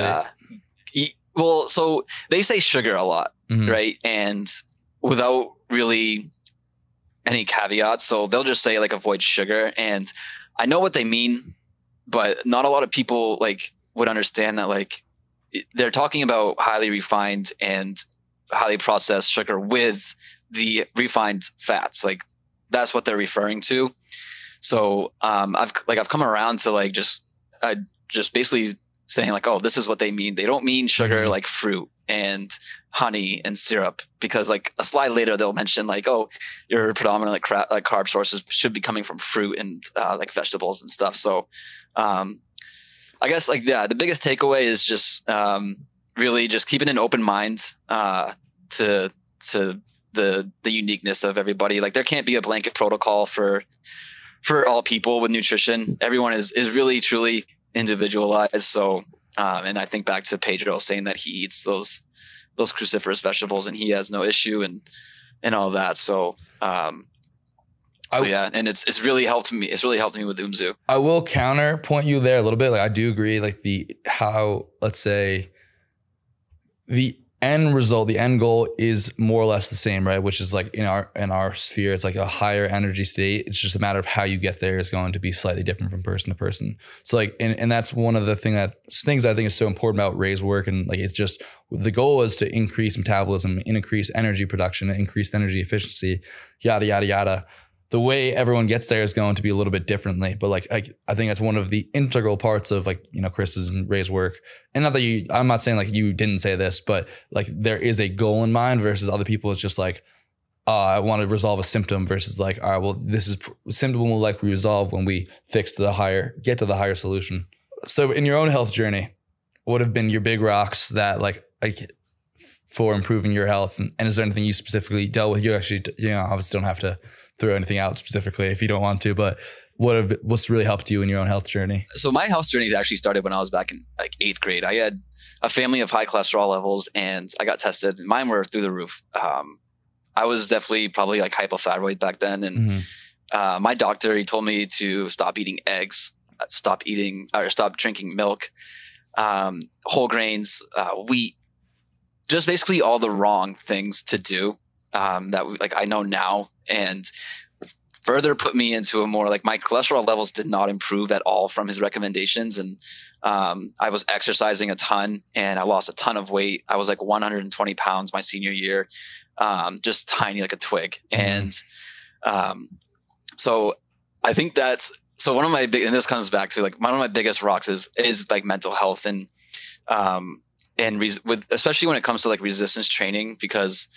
eat. Well, so they say sugar a lot, right? And without really any caveats. So they'll just say like avoid sugar, and I know what they mean, but not a lot of people like would understand that like they're talking about highly refined and highly processed sugar with the refined fats. Like that's what they're referring to. So I've come around to like just basically saying like, oh, this is what they mean. They don't mean sugar like fruit and honey and syrup, because like a slide later they'll mention like, oh, your predominant like carb sources should be coming from fruit and like vegetables and stuff. So I guess like, yeah, the biggest takeaway is just really just keeping an open mind to the uniqueness of everybody. Like there can't be a blanket protocol for all people with nutrition. Everyone is really truly individualized. So and I think back to Pedro saying that he eats those cruciferous vegetables and he has no issue and all that. So yeah, and it's really helped me. It's really helped me with UMZU. I will counterpoint you there a little bit. Like I do agree, like let's say the end result, the end goal is more or less the same, right? Which is like in our sphere, it's like a higher energy state. It's just a matter of how you get there is going to be slightly different from person to person. So like, and that's one of the things I think is so important about Ray's work. And like, it's just, the goal is to increase metabolism, increase energy production, increase energy efficiency, yada, yada, yada. The way everyone gets there is going to be a little bit differently, but like I think that's one of the integral parts of like, you know, Chris's and Ray's work. And not that I'm not saying like you didn't say this, but like there is a goal in mind versus other people. It's just like, I want to resolve a symptom versus like, all right, well, this is symptom will likely resolve when we get to the higher solution. So in your own health journey, what have been your big rocks that like for improving your health? And is there anything you specifically dealt with? You actually, you know, obviously don't have to throw anything out specifically if you don't want to, but what's really helped you in your own health journey? So my health journey actually started when I was back in like 8th grade. I had a family of high cholesterol levels and I got tested. Mine were through the roof. I was definitely probably like hypothyroid back then. And my doctor, he told me to stop eating eggs, stop drinking milk, whole grains, wheat, just basically all the wrong things to do that like I know now, and further put me into a more like my cholesterol levels did not improve at all from his recommendations. And I was exercising a ton and I lost a ton of weight. I was like 120 pounds my senior year, just tiny like a twig. And so I think so one of my and this comes back to like one of my biggest rocks is like mental health and especially when it comes to like resistance training, because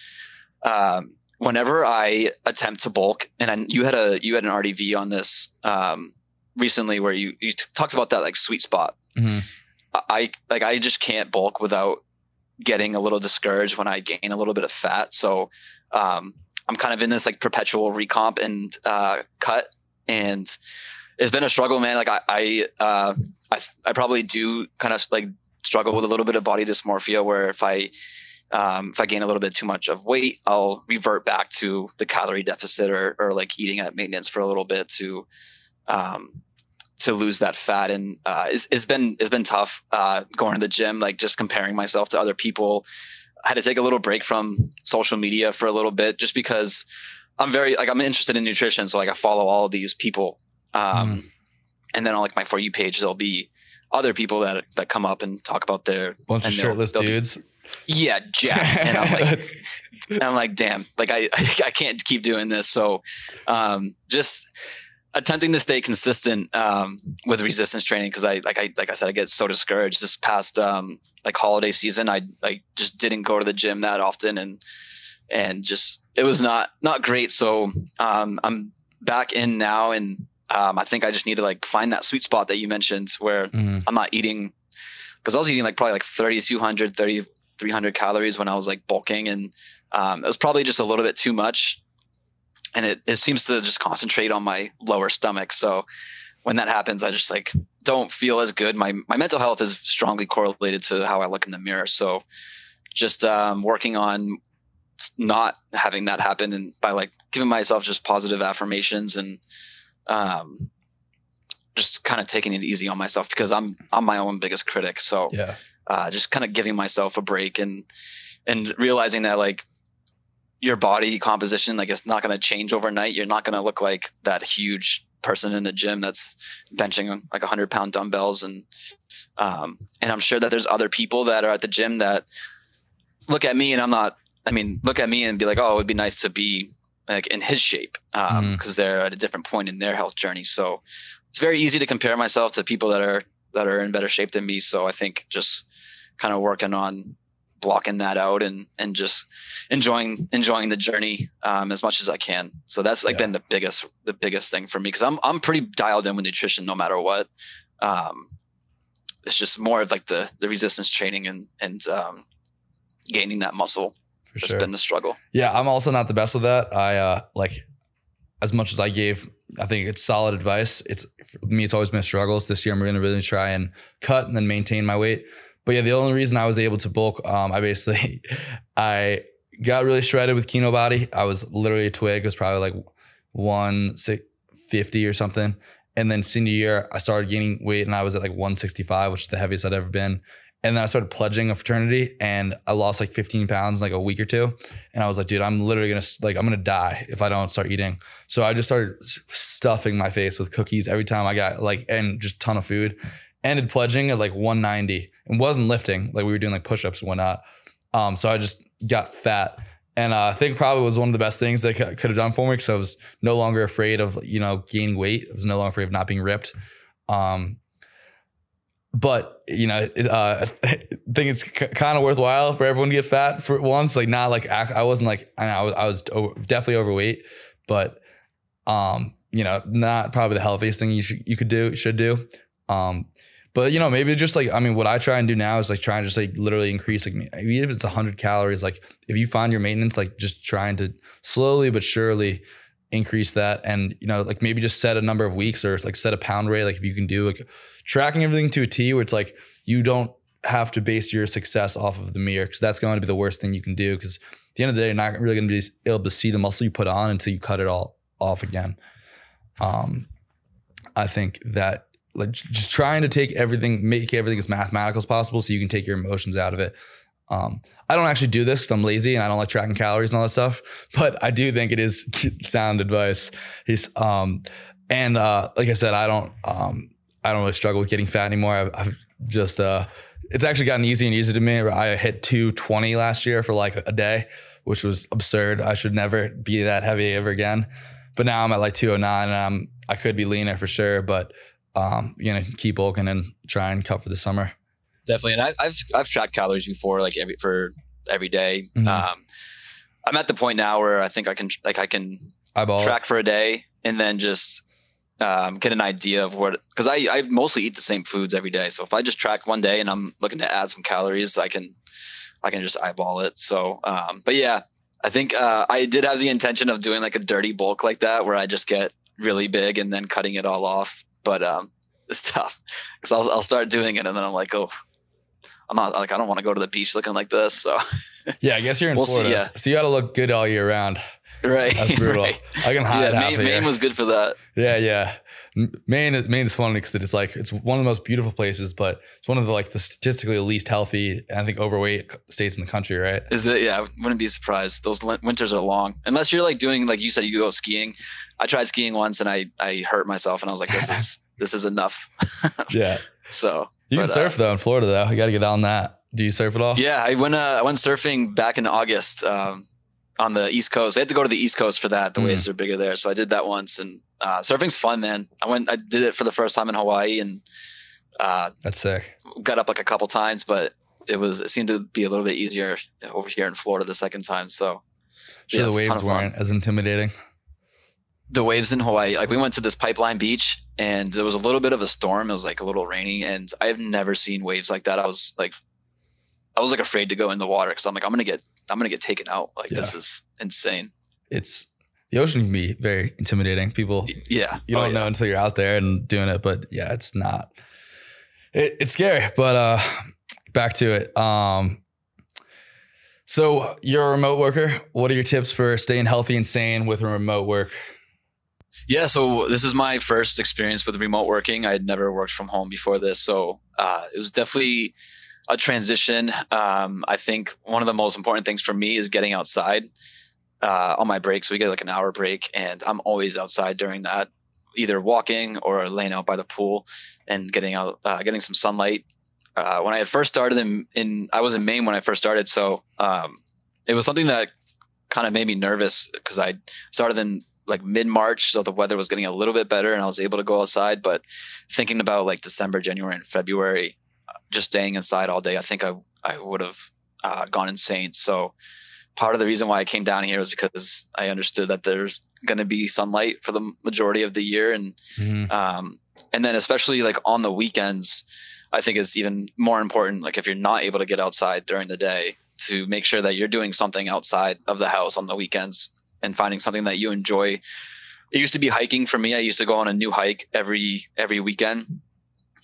whenever I attempt to bulk, and you had an RDV on this recently where you talked about that like sweet spot. I just can't bulk without getting a little discouraged when I gain a little bit of fat. So I'm kind of in this like perpetual recomp and cut, and it's been a struggle, man. Like I probably do kind of like struggle with a little bit of body dysmorphia, where if I gain a little bit too much of weight, I'll revert back to the calorie deficit or like eating at maintenance for a little bit to lose that fat. And it's been tough going to the gym, like just comparing myself to other people. I had to take a little break from social media for a little bit just because I'm interested in nutrition. So like I follow all of these people. And then on like my For You page, there'll be other people that come up and talk about their bunch of shirtless dudes. Yeah, jacked. And I'm like, damn, like I can't keep doing this. So just attempting to stay consistent with resistance training, because I said, I get so discouraged. This past like holiday season, I just didn't go to the gym that often, and just it was not great. So I'm back in now, and I think I just need to like find that sweet spot that you mentioned where I'm not eating, because I was eating like probably like 3,200, 300 calories when I was like bulking, and it was probably just a little bit too much, and it seems to just concentrate on my lower stomach. So when that happens, I just like don't feel as good. My mental health is strongly correlated to how I look in the mirror. So just working on not having that happen, and by like giving myself just positive affirmations and just kind of taking it easy on myself, because I'm my own biggest critic. So just kind of giving myself a break and realizing that like your body composition, like it's not going to change overnight. You're not going to look like that huge person in the gym that's benching like 100-pound dumbbells. And I'm sure that there's other people that are at the gym that look at me and look at me and be like, oh, it would be nice to be like in his shape, because they're at a different point in their health journey. So it's very easy to compare myself to people that are that are in better shape than me. So I think just kind of working on blocking that out and just enjoying the journey as much as I can. So that's like been the biggest thing for me, because I'm pretty dialed in with nutrition no matter what. It's just more of like the resistance training and gaining that muscle. For sure. It's been the struggle. Yeah, I'm also not the best with that. I like, as much as I gave, I think it's solid advice. For me, it's always been a struggle. So this year I'm going to really try and cut and then maintain my weight. But yeah, the only reason I was able to bulk, I got really shredded with Kino Body. I was literally a twig. It was probably like 150 or something. And then senior year, I started gaining weight and I was at like 165, which is the heaviest I'd ever been. And then I started pledging a fraternity and I lost like 15 pounds in like a week or two. And I was like, dude, I'm literally I'm going to die if I don't start eating. So I just started stuffing my face with cookies every time I got and just a ton of food. Ended pledging at like 190 and wasn't lifting. Like we were doing like push-ups and whatnot. So I just got fat. And I think probably was one of the best things that could have done for me, because I was no longer afraid of, gaining weight. I was no longer afraid of not being ripped. But, I think it's kind of worthwhile for everyone to get fat for once. Like not like, I wasn't like, I was definitely overweight, but, not probably the healthiest thing you should do. But maybe just like, what I try and do now is like try and just like literally increase, like even if it's 100 calories, like if you find your maintenance, like just trying to slowly but surely increase that. And, like maybe just set a number of weeks or like set a pound rate. Like if you can do like tracking everything to a T, where it's like, you don't have to base your success off of the mirror, because that's going to be the worst thing you can do. Because at the end of the day, you're not really going to be able to see the muscle you put on until you cut it all off again. I think that, like just trying to make everything as mathematical as possible so you can take your emotions out of it. I don't actually do this because I'm lazy and I don't like tracking calories and all that stuff, but I do think it is sound advice. Like I said, I don't really struggle with getting fat anymore. I've just, it's actually gotten easier and easier to me. I hit 220 last year for like a day, which was absurd. I should never be that heavy ever again. But now I'm at like 209 and I could be leaner for sure, but keep bulking and try and cut for the summer. Definitely. And I've tracked calories before, like every day. Mm-hmm. I'm at the point now where I think I can eyeball track for a day and then just get an idea of because I mostly eat the same foods every day. So if I just track one day and I'm looking to add some calories, I can just eyeball it. So, but yeah, I think I did have the intention of doing like a dirty bulk like that, where I just get really big and then cutting it all off. But it's tough because I'll start doing it and then I'm like, oh, I'm not like, I don't want to go to the beach looking like this. So yeah, I guess you're in Florida. Yeah. So you got to look good all year round. Right. That's brutal. Right. I can hide half of Maine was good for that. Yeah. Maine is funny because it's one of the most beautiful places, but it's one of the statistically least healthy and I think overweight states in the country, right? Is it? Yeah, I wouldn't be surprised. Those winters are long. Unless you're like doing, like you said, you go skiing. I tried skiing once and I hurt myself and I was like, this is enough. Yeah. So you can surf though in Florida though. You got to get on that. Do you surf at all? Yeah, I went surfing back in August on the East Coast. I had to go to the East Coast for that. The waves are bigger there, so I did that once. And surfing's fun, man. I did it for the first time in Hawaii, and that's sick. Got up like a couple times, but it seemed to be a little bit easier over here in Florida the second time. So sure, the waves weren't as intimidating. The waves in Hawaii, like we went to this pipeline beach and there was a little bit of a storm. It was like a little rainy and I've never seen waves like that. I was like afraid to go in the water because I'm like, I'm gonna get taken out. Like This is insane. The ocean can be very intimidating. People, you don't know until you're out there and doing it. But yeah, it's not. It's scary. But back to it. So you're a remote worker. What are your tips for staying healthy and sane with remote work? Yeah, so this is my first experience with remote working. I had never worked from home before this. So it was definitely a transition. I think one of the most important things for me is getting outside on my breaks. We get like an hour break and I'm always outside during that, either walking or laying out by the pool and getting out, getting some sunlight. When I had first started I was in Maine when I first started. So it was something that kind of made me nervous because I started in like mid-March, so the weather was getting a little bit better and I was able to go outside. But thinking about like December, January, and February, just staying inside all day, I think I would have gone insane. So part of the reason why I came down here was because I understood that there's going to be sunlight for the majority of the year, and then especially like on the weekends, I think is even more important. Like if you're not able to get outside during the day, to make sure that you're doing something outside of the house on the weekends and finding something that you enjoy. It used to be hiking for me. I used to go on a new hike every weekend.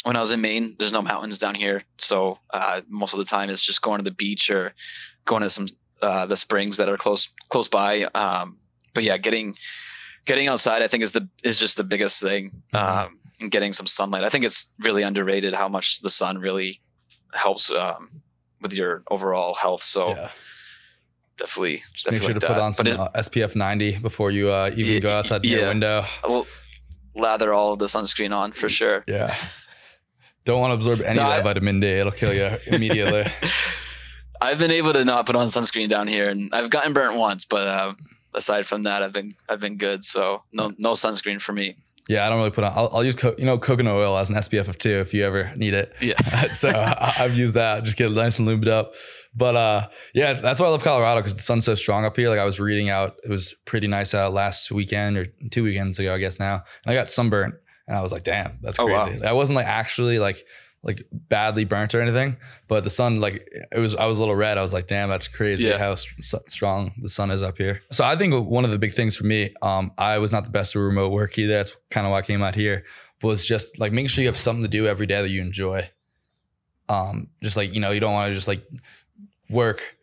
When I was in Maine, there's no mountains down here. So most of the time it's just going to the beach or going to some the springs that are close by. But yeah, getting outside, I think is just the biggest thing. And getting some sunlight. I think it's really underrated how much the sun really helps with your overall health. So yeah. Definitely make sure like to put on some SPF 90 before you even go outside your window. I'll lather all of the sunscreen on for sure. Yeah. Don't want to absorb any of that vitamin D. It'll kill you immediately. I've been able to not put on sunscreen down here, and I've gotten burnt once, but aside from that, I've been good. So no sunscreen for me. Yeah, I don't really put on. I'll use coconut oil as an SPF of 2 if you ever need it. Yeah. So I've used that. Just get it nice and lubed up. But yeah, that's why I love Colorado, because the sun's so strong up here. Like I was reading out, it was pretty nice out last weekend or 2 weekends ago, I guess now. And I got sunburnt, and I was like, damn, that's crazy. Wow. I wasn't like actually like badly burnt or anything, but the sun, like I was a little red. I was like, damn, that's crazy how strong the sun is up here. So I think one of the big things for me, I was not the best at remote work either. That's kind of why I came out here, was just like making sure you have something to do every day that you enjoy. Just like, you don't want to just like work,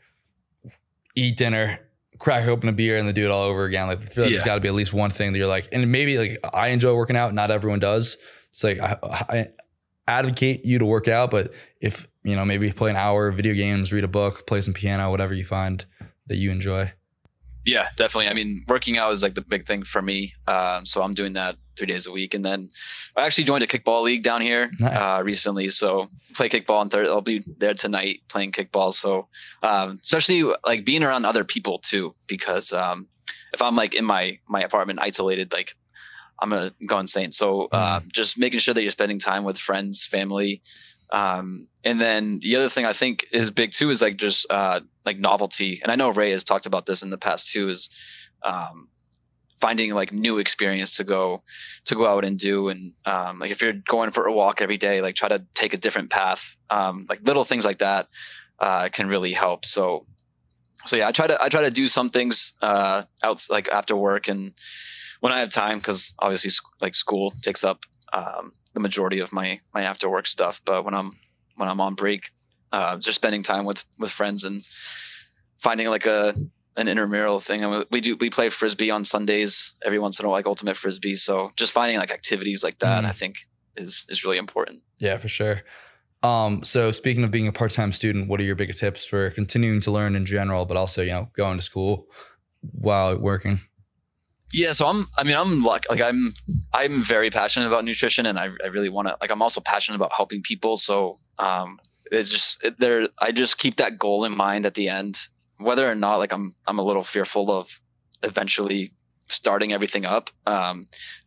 eat dinner, crack open a beer, and then do it all over again. Like I feel like there's got to be at least one thing that you're like, and maybe like I enjoy working out. Not everyone does. It's like I advocate you to work out, but if maybe play an hour of video games, read a book, play some piano, whatever you find that you enjoy. Yeah, definitely. I mean, working out is like the big thing for me. So I'm doing that 3 days a week. And then I actually joined a kickball league down here recently. So play kickball on Thursday. I'll be there tonight playing kickball. So especially like being around other people too, because if I'm like in my apartment isolated, like I'm going to go insane. So just making sure that you're spending time with friends, family. And then the other thing I think is big too is like just like novelty. And I know Ray has talked about this in the past too, is finding like new experience to go out and do. And like if you're going for a walk every day, like try to take a different path. Like little things like that can really help. So yeah, I try to do some things out like after work and when I have time, because obviously like school takes up the majority of my after work stuff. But when I'm on break, just spending time with friends and finding like an intramural thing. And we play Frisbee on Sundays every once in a while, like ultimate Frisbee. So just finding like activities like that, I think is really important. Yeah, for sure. So speaking of being a part-time student, what are your biggest tips for continuing to learn in general, but also, going to school while working? Yeah. So I'm very passionate about nutrition, and I really want to, like, I'm also passionate about helping people. So, it's just I just keep that goal in mind at the end, whether or not like I'm a little fearful of eventually starting everything up.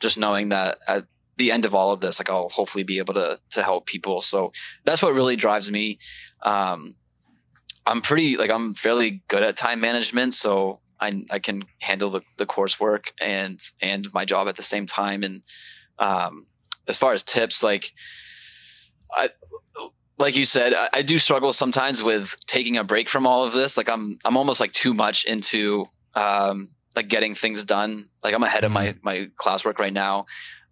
Just knowing that at the end of all of this, like I'll hopefully be able to help people. So that's what really drives me. I'm fairly good at time management. So I can handle the coursework and my job at the same time. And as far as tips, like you said, I do struggle sometimes with taking a break from all of this. Like I'm almost like too much into like getting things done. Like I'm ahead of my classwork right now.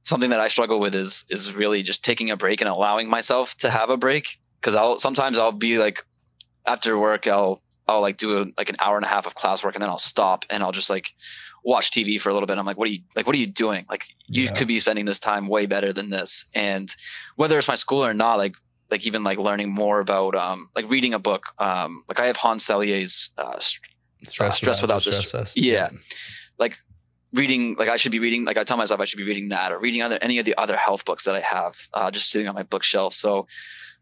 Something that I struggle with is really just taking a break and allowing myself to have a break. Because sometimes I'll be like after work, I'll like do an hour and a half of classwork, and then I'll stop and I'll just like watch TV for a little bit. I'm like, what are you doing? Like you could be spending this time way better than this. And whether it's my school or not, like even like learning more about like reading a book. Like I have Hans Selye's Stress Without Distress. Yeah. Like reading, like I should be reading, like I tell myself I should be reading that or reading any of the other health books that I have just sitting on my bookshelf. So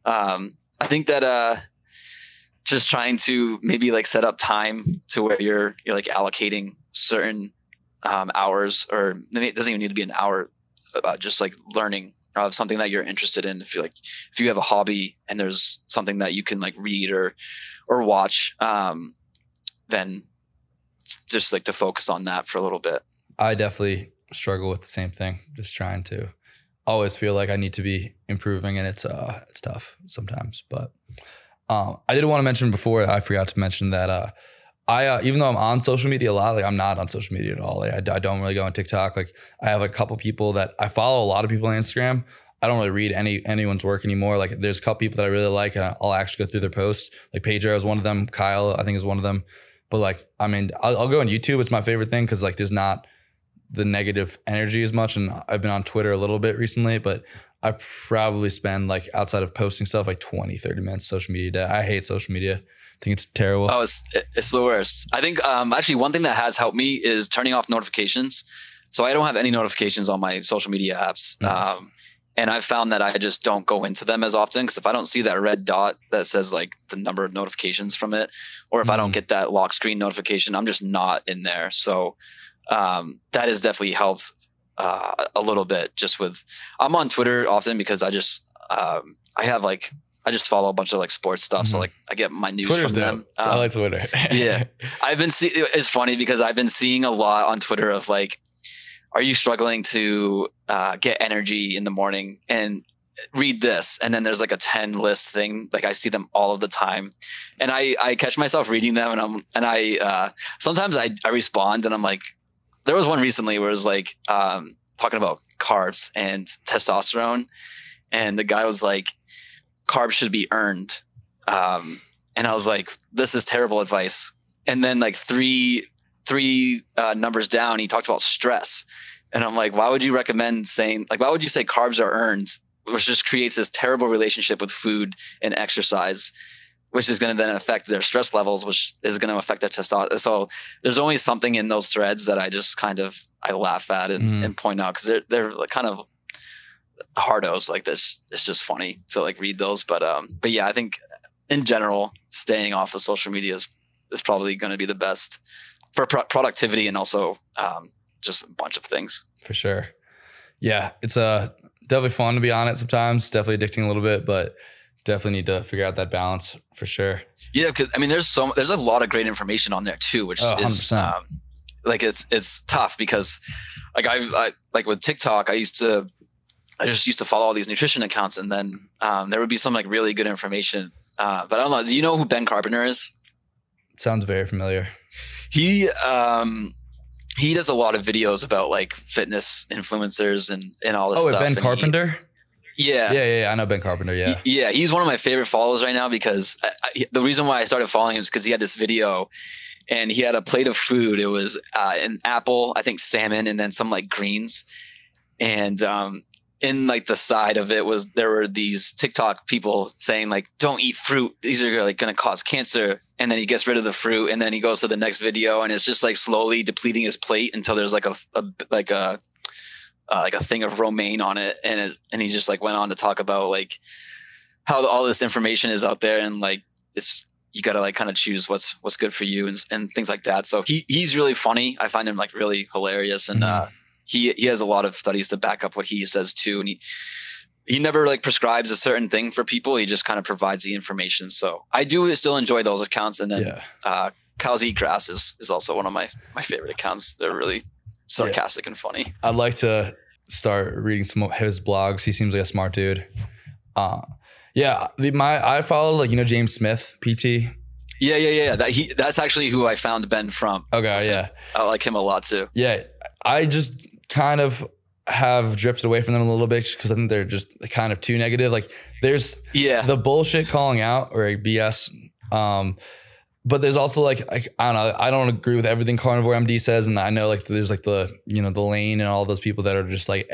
I think that just trying to maybe like set up time to where you're like allocating certain hours, or maybe it doesn't even need to be an hour, just like learning of something that you're interested in. If you have a hobby and there's something that you can like read or watch, then just like to focus on that for a little bit. I definitely struggle with the same thing. Just trying to always feel like I need to be improving, and it's tough sometimes. But I did want to mention before, I forgot to mention that I even though I'm on social media a lot, like I'm not on social media at all. Like I don't really go on TikTok. Like I have a couple people that I follow, a lot of people on Instagram. I don't really read anyone's work anymore. Like there's a couple people that I really like, and I'll actually go through their posts. Like Pedro is one of them. Kyle, I think, is one of them. But like, I mean, I'll go on YouTube. It's my favorite thing because like there's not the negative energy as much. And I've been on Twitter a little bit recently, but I probably spend like outside of posting stuff like 20, 30 minutes social media a day. I hate social media. I think it's terrible. Oh, it's the worst. I think actually one thing that has helped me is turning off notifications. So I don't have any notifications on my social media apps. Nice. And I've found that I just don't go into them as often, because if I don't see that red dot that says like the number of notifications from it, or if I don't get that lock screen notification, I'm just not in there. So that has definitely helped a little bit. I'm on Twitter often because I just follow a bunch of like sports stuff. So like I get my news Twitter's from them. So I like Twitter. Yeah. It's funny because I've been seeing a lot on Twitter of like, are you struggling to get energy in the morning? And read this. And then there's like a 10 list thing. Like I see them all of the time. And I catch myself reading them, and I sometimes I respond, and I'm like, there was one recently where it was like talking about carbs and testosterone. And the guy was like, carbs should be earned. And I was like, this is terrible advice. And then like three numbers down, he talked about stress. And I'm like, why would you recommend saying, like, why would you say carbs are earned, which just creates this terrible relationship with food and exercise, which is going to then affect their stress levels, which is going to affect their testosterone. So there's always something in those threads that I just I laugh at and point out, because they're like kind of hardos like this. It's just funny to like read those. But yeah, I think in general, staying off of social media is probably going to be the best for productivity, and also just a bunch of things. For sure. Yeah, it's definitely fun to be on it sometimes. Definitely addicting a little bit, but definitely need to figure out that balance for sure. Yeah, because I mean, there's a lot of great information on there too, which is like it's tough because like I like with TikTok, I just used to follow all these nutrition accounts, and then there would be some like really good information. But I don't know. Do you know who Ben Carpenter is? Sounds very familiar. He does a lot of videos about like fitness influencers and all this stuff. Oh, Ben Carpenter? Yeah. I know Ben Carpenter. Yeah. He's one of my favorite followers right now, because the reason why I started following him is because he had this video, and he had a plate of food. It was an apple, I think salmon, and then some like greens. And in like the side of it there were these TikTok people saying like, don't eat fruit. These are like going to cause cancer. And then he gets rid of the fruit, and then he goes to the next video, and it's just like slowly depleting his plate until there's like a thing of romaine on it. And he just like went on to talk about like how all this information is out there, and like you got to like kind of choose what's good for you and things like that. So he's really funny. I find him like really hilarious, and he has a lot of studies to back up what he says too. And he never like prescribes a certain thing for people. He just kind of provides the information. So I do still enjoy those accounts. And then Cows Eat Grass is also one of my favorite accounts. They're really sarcastic and funny. I'd like to start reading some of his blogs. He seems like a smart dude. I follow like, James Smith, PT. Yeah. That's actually who I found Ben from. Okay, so yeah. I like him a lot too. Yeah, I just kind of have drifted away from them a little bit because I think they're just kind of too negative. Like there's the bullshit calling out or BS. But there's also like, I don't know, I don't agree with everything Carnivore MD says. And I know like there's like the Lane and all those people that are just like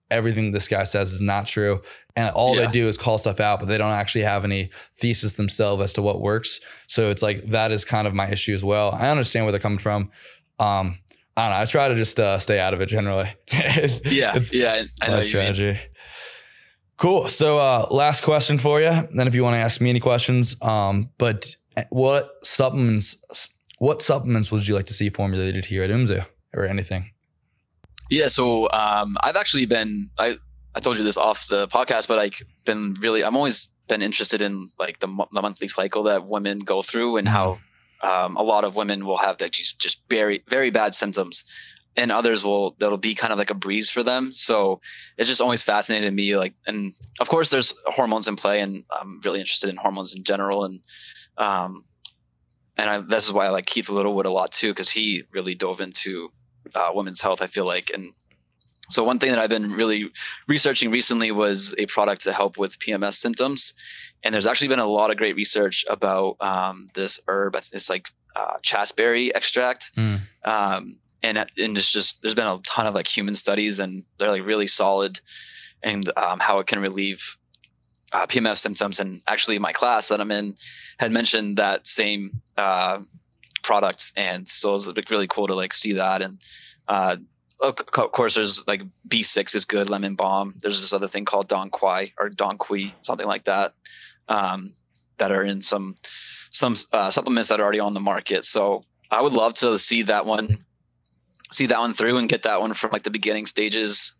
everything this guy says is not true. And all they do is call stuff out, but they don't actually have any thesis themselves as to what works. So it's like, that is kind of my issue as well. I understand where they're coming from. I don't know. I try to just stay out of it generally. It's my strategy. Cool. So last question for you. And then if you want to ask me any questions, but what supplements would you like to see formulated here at UMZU or anything? Yeah. So I've actually been, I told you this off the podcast, but I'm always been interested in like the monthly cycle that women go through and how a lot of women will have that just very, very bad symptoms, and others that'll be kind of like a breeze for them. So it's just always fascinated me. Like, and of course there's hormones in play, and I'm really interested in hormones in general. And, this is why I like Keith Littlewood a lot too, because he really dove into women's health, I feel like. And so one thing that I've been really researching recently was a product to help with PMS symptoms. And there's actually been a lot of great research about this herb. It's like chasteberry extract. And it's just, there's been a ton of like human studies, and they're like really solid, and how it can relieve PMS symptoms. And actually my class that I'm in had mentioned that same product. And so it was like really cool to like see that. And of course there's like B6 is good, lemon balm. There's this other thing called Don Quai or Don Qui, something like that, that are in some supplements that are already on the market. So I would love to see that one through and get that one from like the beginning stages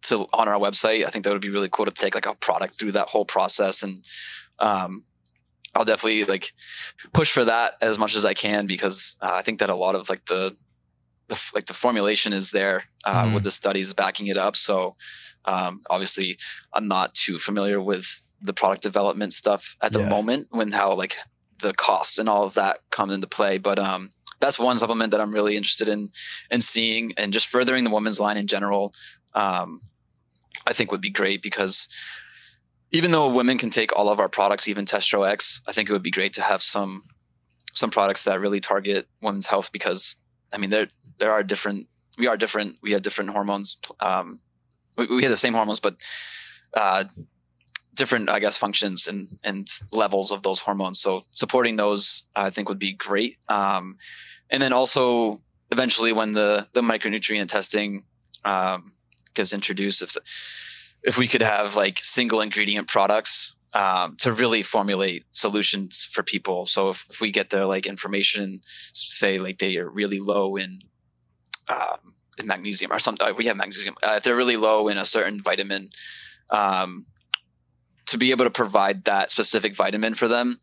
to on our website. I think that would be really cool to take like a product through that whole process. And I'll definitely like push for that as much as I can, because I think that a lot of like the formulation is there with the studies backing it up. So obviously I'm not too familiar with the product development stuff at the moment, when how like the cost and all of that come into play. But that's one supplement that I'm really interested in seeing, and just furthering the women's line in general. I think would be great, because even though women can take all of our products, even Testro X, I think it would be great to have some products that really target women's health, because I mean, we are different. We have different hormones. We have the same hormones, but different, I guess, functions and levels of those hormones. So supporting those, I think, would be great. And then also eventually when the micronutrient testing gets introduced, if we could have like single ingredient products to really formulate solutions for people. So if we get their like information, say like they are really low in magnesium or something, we have magnesium. If they're really low in a certain vitamin, to be able to provide that specific vitamin for them,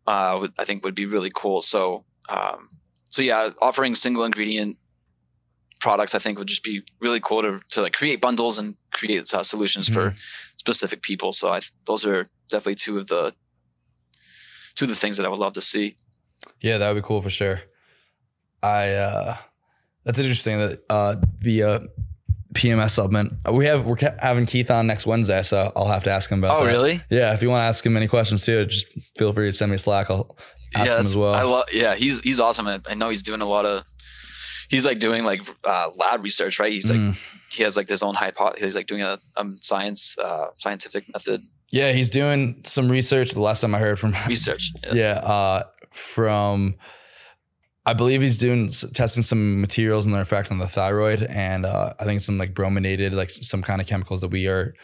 I think would be really cool. So yeah, offering single ingredient products, I think would just be really cool to like create bundles and create solutions for specific people. So those are definitely two of the things that I would love to see. Yeah, that would be cool for sure. That's interesting that the PMS supplement. We're having Keith on next Wednesday, so I'll have to ask him about that. Oh, really? Yeah, if you want to ask him any questions too, just feel free to send me a Slack. I'll ask him as well. He's awesome. I know he's doing he's like doing like lab research, right? He's like he has like his own hypothesis. He's like doing a scientific method. Yeah, he's doing some research. The last time I heard from research. From I believe he's testing some materials and their effect on the thyroid, and I think some like brominated, like some kind of chemicals that we are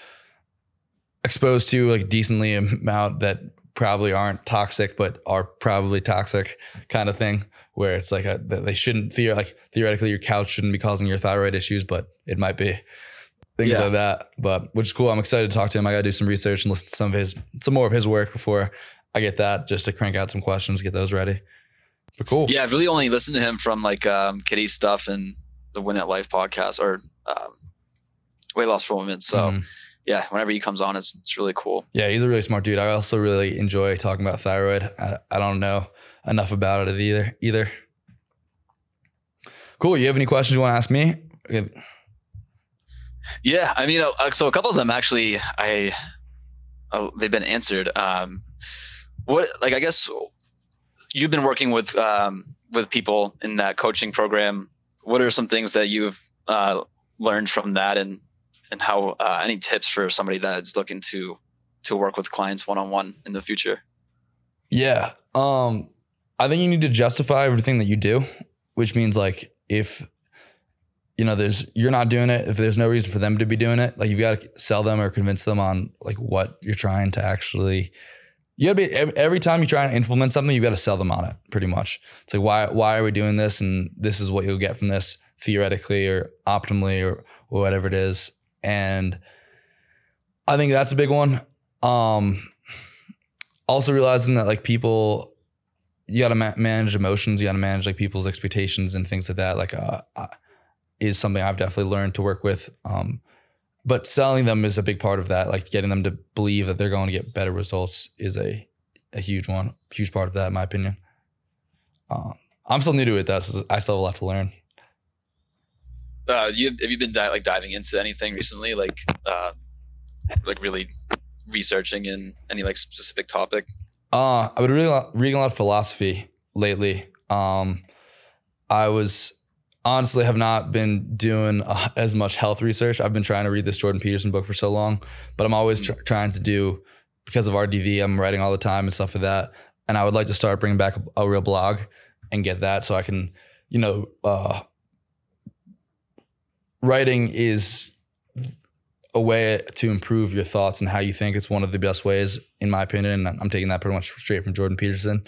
exposed to like decently amount that probably aren't toxic, but are probably toxic kind of thing, where it's like they shouldn't theoretically your couch shouldn't be causing your thyroid issues, but it might be things like that. But which is cool. I'm excited to talk to him. I got to do some research and listen to some more of his work before I get that, just to crank out some questions, get those ready. But cool. Yeah, I've really only listened to him from like Kitty stuff and the Win at Life podcast or Weight Loss for Women. So yeah, whenever he comes on, it's really cool. Yeah, he's a really smart dude. I also really enjoy talking about thyroid. I don't know enough about it either. Cool. You have any questions you want to ask me? Yeah, I mean, so a couple of them actually, they've been answered. I guess you've been working with people in that coaching program. What are some things that you've learned from that, and how any tips for somebody that's looking to work with clients one-on-one in the future? Yeah. I think you need to justify everything that you do, which means like if you're not doing it, if there's no reason for them to be doing it, like you've got to sell them or convince them on like what you're trying to actually. You gotta be, every time you try and implement something, you got to sell them on it pretty much. It's like, why are we doing this? And this is what you'll get from this theoretically or optimally or or whatever it is. And I think that's a big one. Also realizing that like people, you got to manage emotions. You got to manage like people's expectations and things like that. Like, is something I've definitely learned to work with. But selling them is a big part of that. Like getting them to believe that they're going to get better results is a huge part of that, in my opinion. I'm still new to it though, so I still have a lot to learn. Have you been diving into anything recently? Like really researching in any like specific topic? I've been reading a lot of philosophy lately. I was honestly have not been doing as much health research. I've been trying to read this Jordan Peterson book for so long, but I'm always trying to do, because of RDV, I'm writing all the time and stuff like that. And I would like to start bringing back a real blog and get that so I can, writing is a way to improve your thoughts and how you think. It's one of the best ways, in my opinion. And I'm taking that pretty much straight from Jordan Peterson.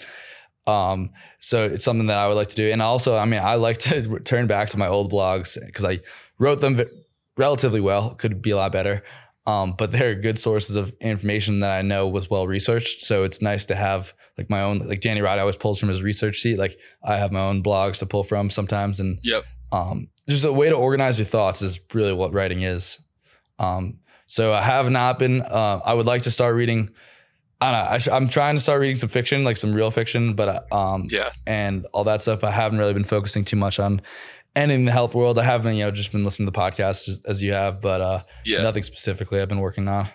So it's something that I would like to do. And also, I like to return back to my old blogs because I wrote them relatively well. Could be a lot better. But they're good sources of information that I know was well researched. So it's nice to have like my own, like Danny Rod always pulls from his research sheet. Like I have my own blogs to pull from sometimes. And just a way to organize your thoughts is really what writing is. So I have not been, I would like to start reading, I don't know, I'm trying to start reading some fiction, like some real fiction, but, and all that stuff. But I haven't really been focusing too much on and in the health world. I haven't, just been listening to podcasts as you have, but, nothing specifically I've been working on.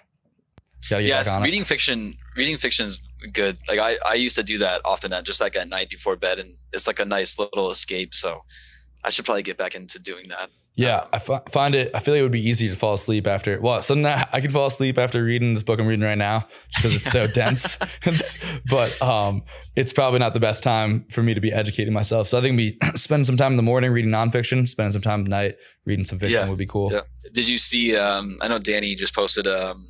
Gotta get back on reading fiction is good. Like I used to do that often just like at night before bed, and it's like a nice little escape. So I should probably get back into doing that. Yeah, I feel like it would be easy to fall asleep after. Well, so now I can fall asleep after reading this book I'm reading right now because it's so dense. But it's probably not the best time for me to be educating myself. So I think spending some time in the morning reading nonfiction, spending some time at night reading some fiction would be cool. Yeah. Did you see? I know Danny just posted an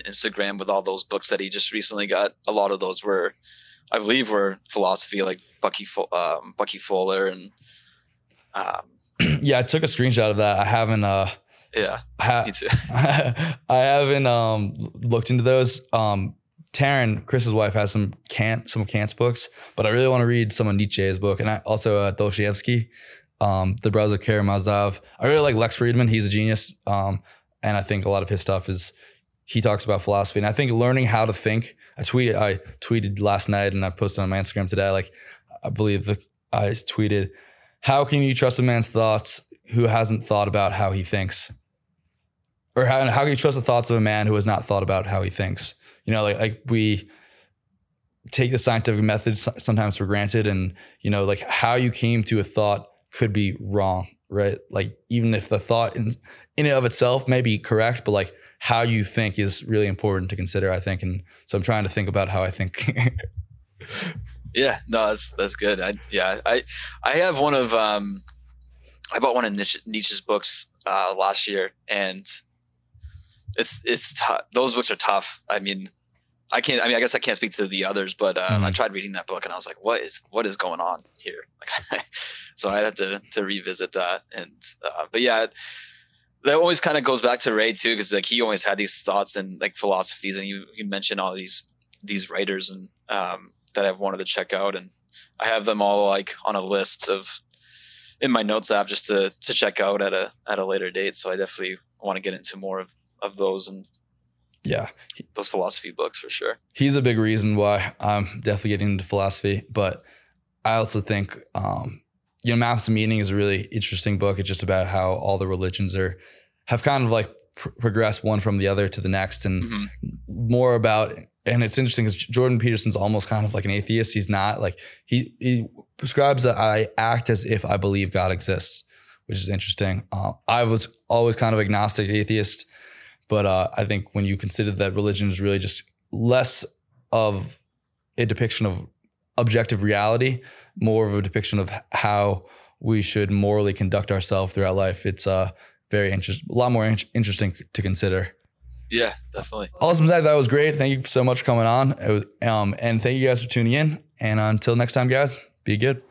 Instagram with all those books that he just recently got. A lot of those were, I believe, were philosophy, like Bucky Fuller and. Yeah, I took a screenshot of that. I haven't. Me too. I haven't looked into those. Taryn, Chris's wife, has some of Kant's books, but I really want to read some of Nietzsche's book, and also Dostoevsky, The Brothers of Karamazov. I really like Lex Friedman. He's a genius, and I think a lot of his stuff he talks about philosophy, and I think learning how to think. I tweeted last night, and I posted on my Instagram today. Like, I believe I tweeted, how can you trust a man's thoughts who hasn't thought about how he thinks? Or how can you trust the thoughts of a man who has not thought about how he thinks? Like we take the scientific method sometimes for granted, and, like how you came to a thought could be wrong, right? Like even if the thought in and of itself may be correct, but like how you think is really important to consider, I think. And so I'm trying to think about how I think. Yeah, no, that's good. I have one of I bought one of Nietzsche's books last year, and it's tough. Those books are tough. I guess I can't speak to the others, but I tried reading that book and I was like, what is going on here? Like, so I'd have to revisit that. And but yeah, that always kind of goes back to Ray too, because like he always had these thoughts and like philosophies, and you mentioned all these writers and that I've wanted to check out, and I have them all like on a list in my notes app just to check out at a later date. So I definitely want to get into more of those, and those philosophy books for sure. He's a big reason why I'm definitely getting into philosophy, but I also think Maps of Meaning is a really interesting book. It's just about how all the religions have kind of like progressed one from the other to the next, and more about. And it's interesting because Jordan Peterson's almost kind of like an atheist. He's not. Like he prescribes that I act as if I believe God exists, which is interesting. I was always kind of agnostic atheist, but I think when you consider that religion is really just less of a depiction of objective reality, more of a depiction of how we should morally conduct ourselves throughout life, it's very interesting, a lot more interesting to consider. Yeah, definitely. Awesome, Zach. That was great. Thank you so much for coming on. And thank you guys for tuning in. And until next time, guys, be good.